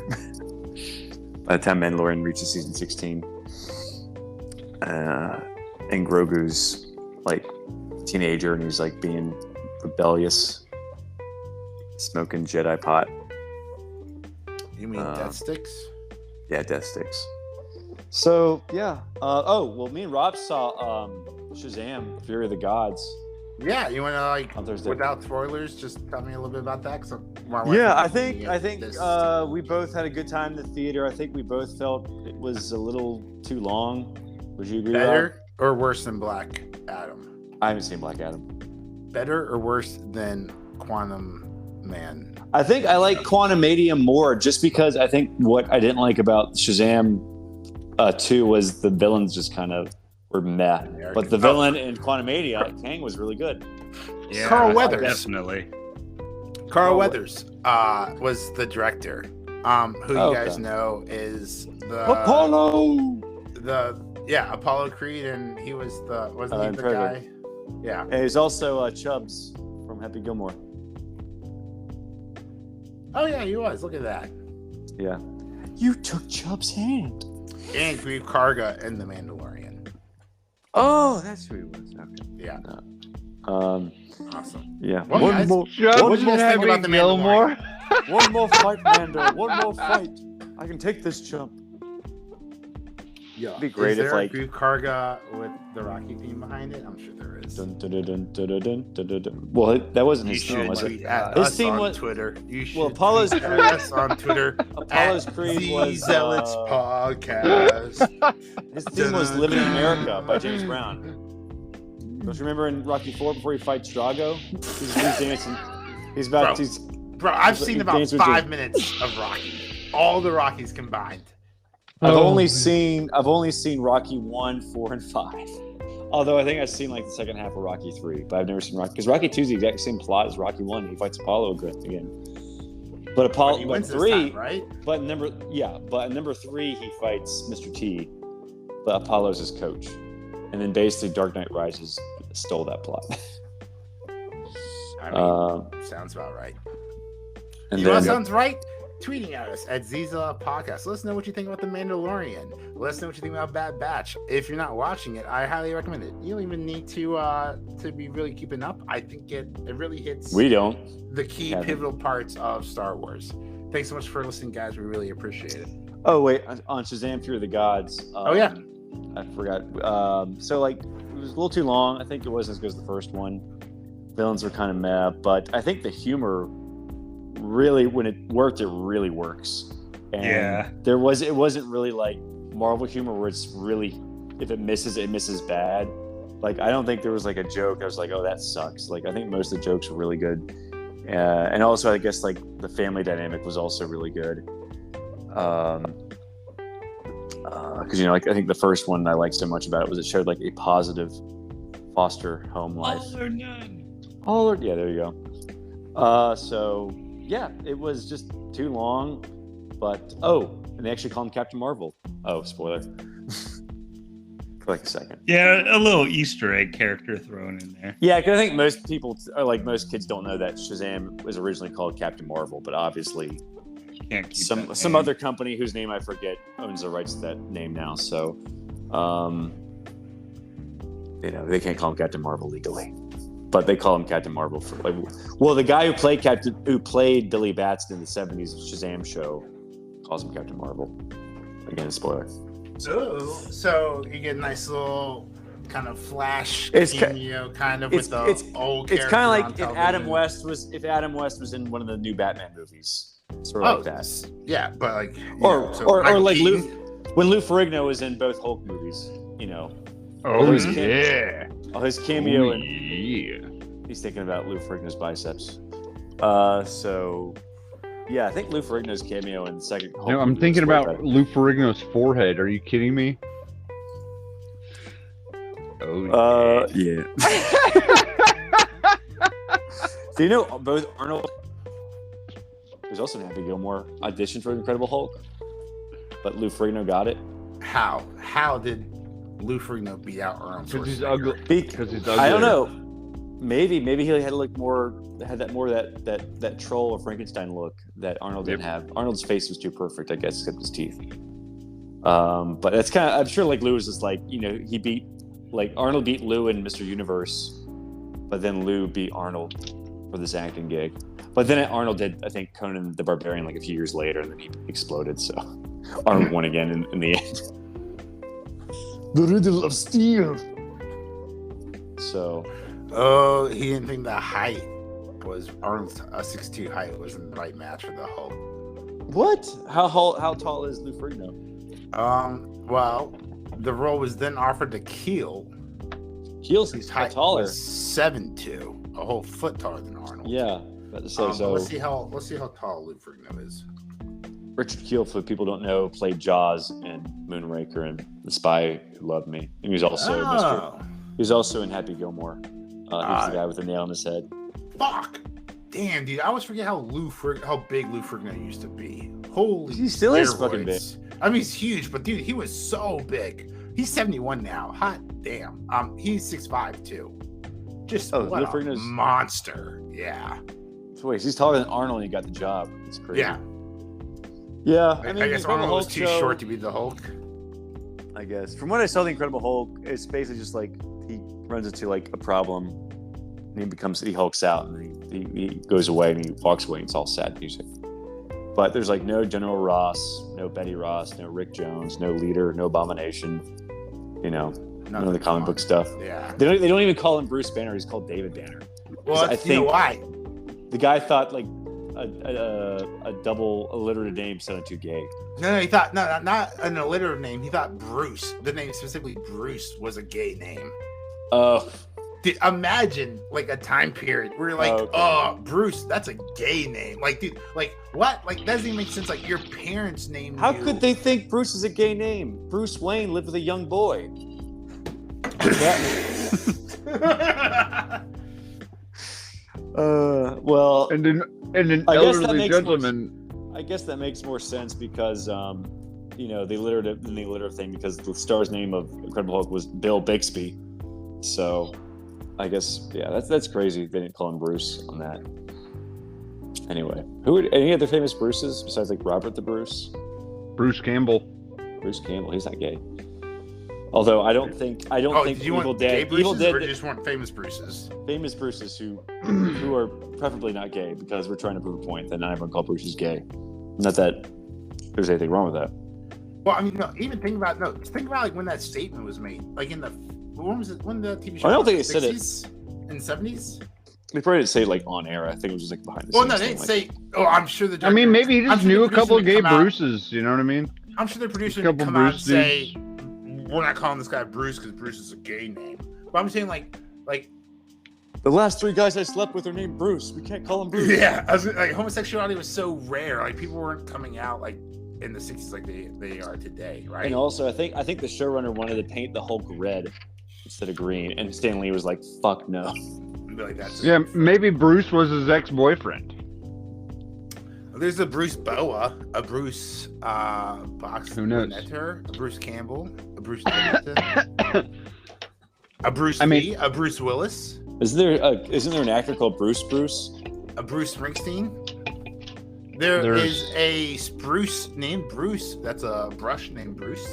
By the time Mandalorian reaches season 16, and Grogu's like teenager and he's like being rebellious, smoking Jedi pot. You mean Death Sticks? Yeah, death sticks. So yeah. Me and Rob saw Shazam: Fury of the Gods. Yeah, you want to like On Thursday. without spoilers, just tell me a little bit about that. Yeah, I think we both had a good time in the theater. I think we both felt it was a little too long. Would you agree? Rob? better or worse than Black Adam. I haven't seen Black Adam. Better or worse than Quantum Man. I think I like Quantumania more, just because I think what I didn't like about Shazam 2 was the villains just kind of were meh. But the villain in Quantumania, Kang, was really good. Yeah, Carl Weathers. Definitely. Carl Weathers was the director. Who you guys know is the Apollo. Apollo Creed, and he was wasn't he the Trevor. guy? Yeah. And he's also Chubbs from Happy Gilmore. Oh yeah, he was. Look at that. Yeah. You took Chubb's hand. And Grief Karga in The Mandalorian. Oh, that's who he was. Okay. Yeah. Awesome. Yeah. Well, guys, more. Just What do you guys think about The Gilmore. One more fight, Mando. One more fight. I can take this jump. Yeah. It'd be great is if, there like- a Grief Karga with the Rocky theme behind it? I'm sure there is. Dun, dun, dun, dun, dun, dun, dun, dun, dun. Well, that wasn't You his theme, should was it? Tweet at His us theme on was- Twitter. You should Well, Apollo's tweet at us on Twitter. Apollo's at Creed the was Zealots podcast. his theme was "Living in America" by James Brown. Don't you remember in Rocky IV before he fights Drago? He's dancing. He's about Bro. to. Bro, I've He seen about danced with 5 minutes of Rocky. All the Rockies combined. I've Oh. only seen Rocky 1, 4, and 5. Although I think I've seen like the second half of Rocky 3, but I've never seen Rocky because Rocky 2 is the exact same plot as Rocky 1. He fights Apollo again. But Apollo, he but wins this 3, time, right? but in number 3 he fights Mr. T, but Apollo's his coach, and then basically Dark Knight Rises stole that plot. I mean, sounds about right. And You know what then sounds right? Tweeting at us at Ziza Podcast. Let us know what you think about The Mandalorian. Let us know what you think about Bad Batch. If you're not watching it, I highly recommend it. You don't even need to be really keeping up. I think it really hits we don't. the key pivotal parts of Star Wars. Thanks so much for listening, guys. We really appreciate it. Oh wait, on Shazam: Fear of the Gods. Oh yeah, I forgot. So like it was a little too long. I think it wasn't as good as the first one. Villains were kind of meh, but I think the humor really, when it worked, it really works. And it wasn't really like Marvel humor where it's really, if it misses bad. Like I don't think there was like a joke I was like, oh, that sucks. Like I think most of the jokes were really good. And also I guess like the family dynamic was also really good. Because like I think the first one I liked so much about it was it showed like a positive foster home life. All or none. Yeah, there you go. So yeah, it was just too long, but and they actually call him Captain Marvel. Oh, spoiler. For like a second. Yeah, a little Easter egg character thrown in there. Yeah, because I think most people, or like most kids, don't know that Shazam was originally called Captain Marvel, but obviously Can't keep some other company whose name I forget owns the rights to that name now. So, they can't call him Captain Marvel legally, but they call him Captain Marvel for like. Well, the guy who played Billy Batson in the '70s Shazam show calls him Captain Marvel. Again, a spoiler. So you get a nice little kind of flash It's cameo, kind of with the old character. It's kind of like on if television. Adam West was in one of the new Batman movies, sort of like that. Yeah, but like Or like when Lou Ferrigno was in both Hulk movies, Oh his yeah. his cameo and yeah. he's thinking about Lou Ferrigno's biceps. So yeah, I think Lou Ferrigno's cameo in the second Hulk No, I'm movie thinking was way about better. Lou Ferrigno's forehead. Are you kidding me? Oh yeah. So both Arnold. There's also an Happy Gilmore audition for Incredible Hulk, but Lou Ferrigno got it. How did Lou Ferrigno beat out Arnold? Because he's Schwarzenegger? ugly. Because he's ugly. I don't know. Maybe he had to look more. Had that troll or Frankenstein look that Arnold didn't have. Arnold's face was too perfect, I guess, except his teeth. But that's kind of. I'm sure like Lou was just like he beat Arnold beat Lou in Mr. Universe, but then Lou beat Arnold for this acting gig. But then Arnold did, I think, Conan the Barbarian like a few years later, and then he exploded. So Arnold won again in the end. The riddle of steel. So. Oh, he didn't think the height was Arnold's 6'2" height wasn't the right match for the Hulk. What? How tall is Lou Ferrigno? Well, the role was then offered to Keel. Keel's His height taller. was 7'2", a whole foot taller than Arnold. Yeah. So let's see how tall Lou Ferrigno is. Richard Keel, for people who don't know, played Jaws and Moonraker and The Spy Who Loved Me. And he was also he was also in Happy Gilmore. He was the guy with the nail in his head. Fuck! Damn, dude, I always forget how big Lou Ferrigno used to be. Holy, He still is steroids. fucking big. I mean, he's huge, but dude, he was so big. He's 71 now. Hot damn. He's 6'5" too. Just Lou what a Ferrigno's monster. Yeah. So wait, he's taller than Arnold and he got the job. It's crazy. Yeah. Yeah. I mean, guess the Arnold was Hulk too show, short to be the Hulk. I guess. From what I saw, the Incredible Hulk, it's basically just like he runs into like a problem and he hulks out and he goes away and he walks away and it's all sad music. But there's like no General Ross, no Betty Ross, no Rick Jones, no Leader, no Abomination, none of the comic book stuff. Yeah. They don't even call him Bruce Banner, he's called David Banner. Well, I think why? the guy thought like a double alliterative name sounded too gay. No, he thought not an alliterative name. He thought Bruce, the name specifically Bruce, was a gay name. Oh. Dude, imagine like a time period where you're like, oh, Bruce, that's a gay name. Like, dude, like what? Like, that doesn't even make sense. Like, your parents' name. How could they think Bruce is a gay name? Bruce Wayne lived with a young boy. they? Well, And then And an I guess that elderly makes more gentleman. I guess that makes more sense because, they literate it in the alliterative thing because the star's name of Incredible Hulk was Bill Bixby. So, I guess that's crazy. They didn't call him Bruce on that. Anyway, any other famous Bruces besides like Robert the Bruce? Bruce Campbell. Bruce Campbell, he's not gay. Although I don't think did you Evil want gay Dead, Bruces, Evil Dead, or just want famous Bruces? famous Bruces who are preferably not gay because we're trying to prove a point that not everyone called Bruce is gay. Not that there's anything wrong with that. Well, I mean, no. Even think about like when that statement was made, like in the when was it? When the TV show? I don't think they said said it in the 70s. They probably didn't say it like on air. I think it was just like behind the Well, scenes. no, they didn't thing, say. Oh, I'm sure the. I mean, maybe he I'm just sure knew the a couple of producer gay would come out- Bruces. You know what I mean? I'm sure the producer Couple would come out and Bruce say, "We're not calling this guy Bruce because Bruce is a gay name." But I'm saying like. The last 3 guys I slept with are named Bruce. We can't call him Bruce. Yeah, I was, like homosexuality was so rare. Like people weren't coming out like in the 60s like they are today, right? And also, I think the showrunner wanted to paint the Hulk red instead of green, and Stan Lee was like, "Fuck no." I'd be like, that's Yeah, maybe Bruce was his ex-boyfriend. There's a Bruce Boa, a Bruce Box Who knows? Netter, a Bruce Campbell, a Bruce Dennington, a Bruce I mean- Lee, a Bruce Willis, Isn't there an actor called Bruce? a Bruce Springsteen. There's a spruce named Bruce. That's a brush named Bruce.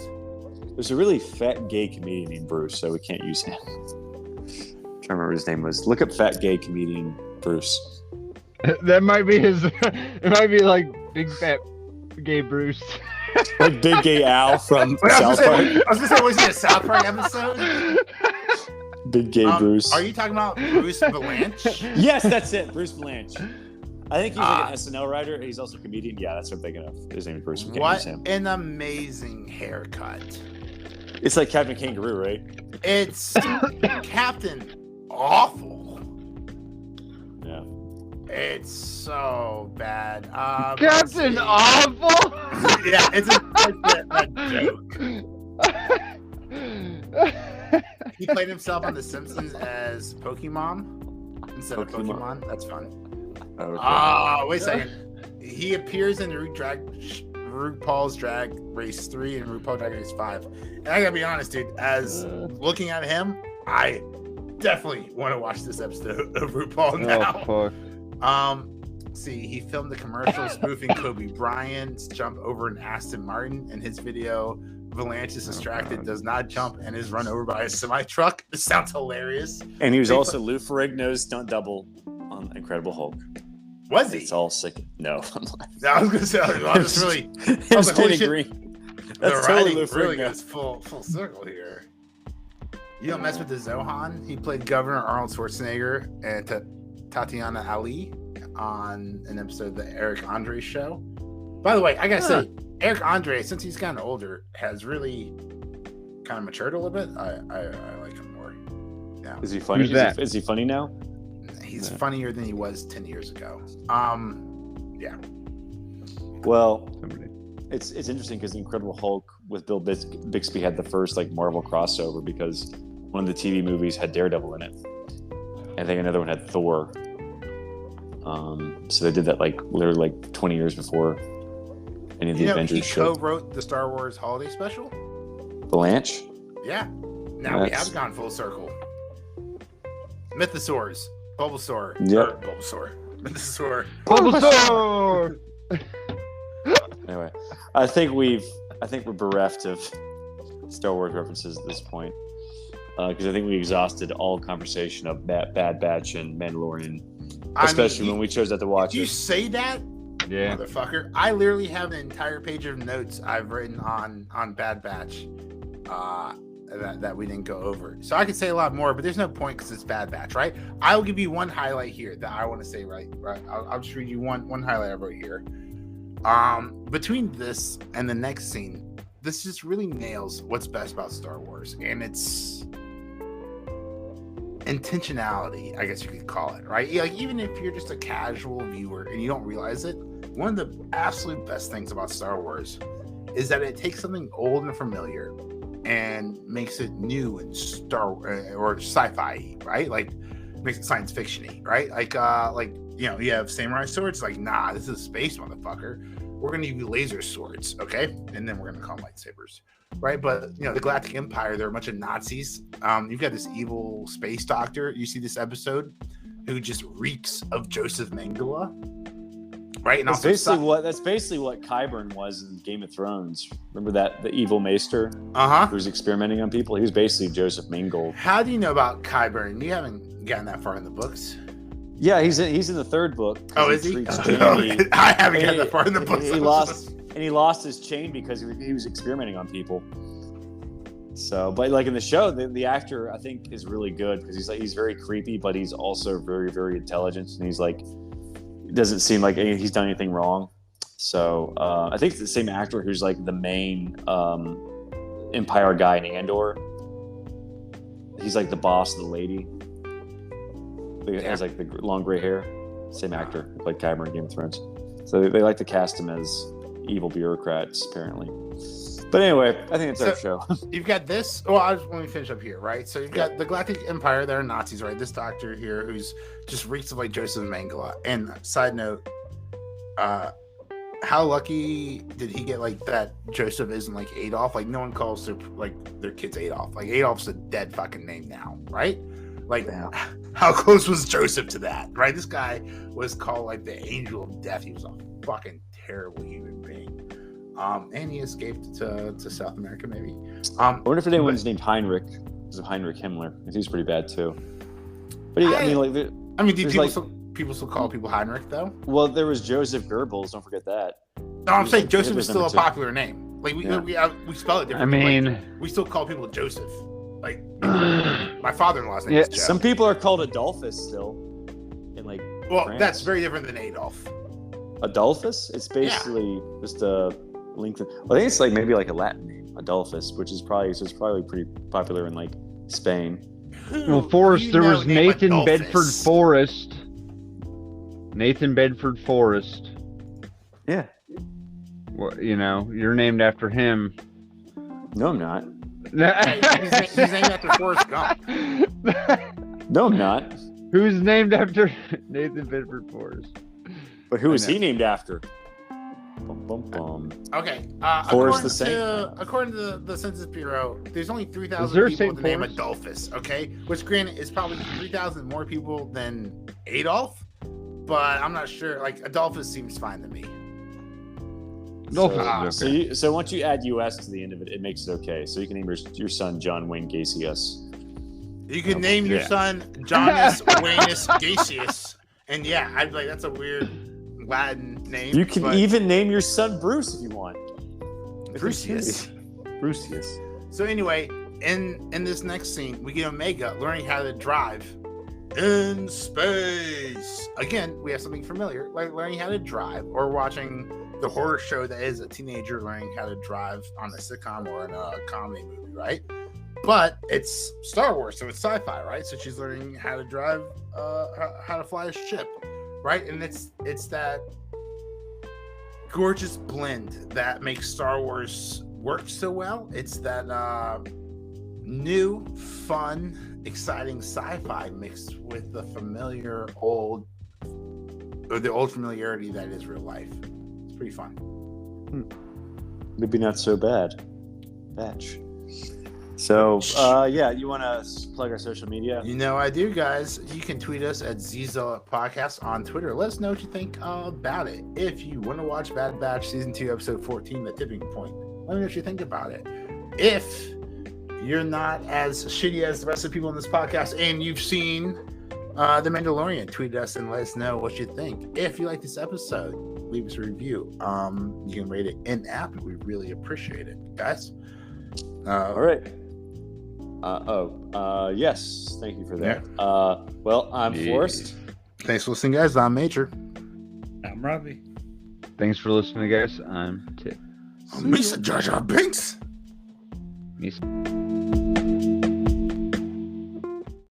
There's a really fat gay comedian named Bruce, so we can't use him. I'm trying to remember what his name was. Look up fat gay comedian Bruce. That might be his. It might be like big fat gay Bruce. Like Big Gay Al from Wait, South Park. I was gonna say, was it a South Park episode? Big Gay Bruce. Are you talking about Bruce Valanche? Yes, that's it. Bruce Blanche. I think he's like an SNL writer. And he's also a comedian. Yeah, that's what I'm thinking of. His name is Bruce. We can't use What him. an amazing haircut. It's like Captain Kangaroo, right? It's Captain Awful. Yeah. It's so bad. Captain Awful. Yeah, it's a joke. He played himself on The Simpsons as Pokemon instead of Pokemon. That's fun. Okay. Wait a second. He appears in RuPaul's Drag Race 3 and RuPaul's Drag Race 5. And I gotta be honest, dude, as looking at him, I definitely want to watch this episode of RuPaul now. Oh fuck. See, he filmed the commercial spoofing Kobe Bryant's jump over an Aston Martin. In his video, Valanche is distracted, does not jump, and is run over by a semi-truck. This sounds hilarious. And he was also Lou Ferrigno's stunt double on Incredible Hulk. Was he? It's all sick. No, I'm lying. No, I was gonna say, I was really. It was like, holy Kenny shit. Green. The That's totally Lou writing really Ferrigno. goes full circle here. You don't mess with the Zohan. He played Governor Arnold Schwarzenegger and Tatiana Ali on an episode of the Eric Andre show. By the way, I gotta say, Eric Andre, since he's gotten older, has really kind of matured a little bit. I like him more. Yeah. Is he funny? Who's that? Is he funny now? He's Yeah. funnier than he was 10 years ago. Yeah. Well, Somebody. it's interesting because Incredible Hulk with Bill Bixby had the first like Marvel crossover because one of the TV movies had Daredevil in it. I think another one had Thor. So they did that like literally like 20 years before any of the Avengers he show. co-wrote the Star Wars holiday special. Blanche? Yeah. Now we That's- have gone full circle. Mythosaurs. Bulbasaur. Yep. Or Bulbasaur. Mythosaur. Bulbasaur! Anyway, I think we're bereft of Star Wars references at this point because I think we exhausted all conversation of Bad Batch and Mandalorian, especially when we chose not to watch You it. say that, Yeah. motherfucker. I literally have an entire page of notes I've written on Bad Batch that we didn't go over. So I could say a lot more, but there's no point because it's Bad Batch, right? I'll give you one highlight here that I want to say, right? I'll just read you one highlight I wrote here. Between this and the next scene, this just really nails what's best about Star Wars, and it's intentionality, I guess you could call it, right? Like, even if you're just a casual viewer and you don't realize it, one of the absolute best things about Star Wars is that it takes something old and familiar and makes it new and or sci-fi, right? Like makes it science fiction-y, right? Like you have samurai swords. Like, nah, this is space, motherfucker. We're gonna give you laser swords, okay? And then we're gonna call them lightsabers, right? But the Galactic Empire, they're a bunch of Nazis. You've got this evil space doctor. You see this episode, who just reeks of Joseph Mengele, right? And that's basically what Qyburn was in Game of Thrones. Remember that the evil maester who was experimenting on people? He was basically Joseph Mengele. How do you know about Qyburn? You haven't gotten that far in the books. Yeah, he's in the third book. Oh, is he? I haven't gotten that far in the books. He lost his chain because he was experimenting on people. So, but like in the show, the actor I think is really good because he's very creepy, but he's also very, very intelligent, and he's like, it doesn't seem like he's done anything wrong. So I think it's the same actor who's like the main Empire guy in Andor. He's like the boss of the lady. He has like the long gray hair. Same actor, like Qyburn in Game of Thrones. So they like to cast him as evil bureaucrats, apparently. But anyway, I think it's our show. You've got this. Well, let me finish up here, right? So you've got the Galactic Empire. They're Nazis, right? This doctor here who's just reeks of like Joseph Mengele. And side note, how lucky did he get like that Joseph isn't like Adolf? Like no one calls their kids Adolf. Like Adolf's a dead fucking name now, right? Like how close was Joseph to that, right? This guy was called like the angel of death. He was a fucking terrible human being. And he escaped to South America, maybe. I wonder if anyone's named Heinrich. Because of Heinrich Himmler. He's pretty bad too. But people still call people Heinrich though? Well, there was Joseph Goebbels. Don't forget that. No, I'm saying Joseph is still a popular name. Like we spell it differently. I mean, like, we still call people Joseph. Like my father-in-law's name is Joe. Some people are called Adolphus still. In like France. That's very different than Adolf. Adolphus? It's basically just a length of, I think it's like maybe like a Latin name, Adolphus, which is probably pretty popular in like Spain. Well, Forrest, there was Nathan Adolphus? Bedford Forrest. Nathan Bedford Forrest. Yeah. Well, you're named after him. No, I'm not. he's named after Forrest Gump. No, I'm not. Who's named after Nathan Bedford Forrest? But who is he named after? Bum, bum, bum. Okay. Forrest the Saint. According to the Census Bureau, there's only 3,000 people with the name Adolphus. Okay, which granted is probably 3,000 more people than Adolf, but I'm not sure. Like Adolphus seems fine to me. So once you add US to the end of it, it makes it okay. So you can name your son John Wayne Gaseus. You can name your son Jonas Waynus Gaseus, and I'd be like, that's a weird Latin name. You can even name your son Bruce if you want. Brucius. So anyway, in this next scene, we get Omega learning how to drive in space. Again, we have something familiar, like learning how to drive, or watching the horror show that is a teenager learning how to drive on a sitcom or in a comedy movie, right? But it's Star Wars, so it's sci-fi, right? So she's learning how to drive, how to fly a ship, right? And it's that gorgeous blend that makes Star Wars work so well. It's that new, fun, exciting sci-fi mixed with the old familiarity that is real life. It's pretty fun. Maybe not so bad. Batch. So, you want to plug our social media? I do, guys. You can tweet us at Zealots Podcast on Twitter. Let us know what you think about it. If you want to watch Bad Batch Season 2, Episode 14, The Tipping Point, let me know what you think about it. If you're not as shitty as the rest of the people in this podcast and you've seen The Mandalorian, tweet us and let us know what you think. If you like this episode, leave us a review. You can rate it in-app. We really appreciate it, guys. All right. Yes. Thank you for that. Well, I'm Forrest. Thanks for listening, guys. I'm Major. I'm Robbie. Thanks for listening, guys. I'm Tip. Misa Jar Jar Binks. Misa.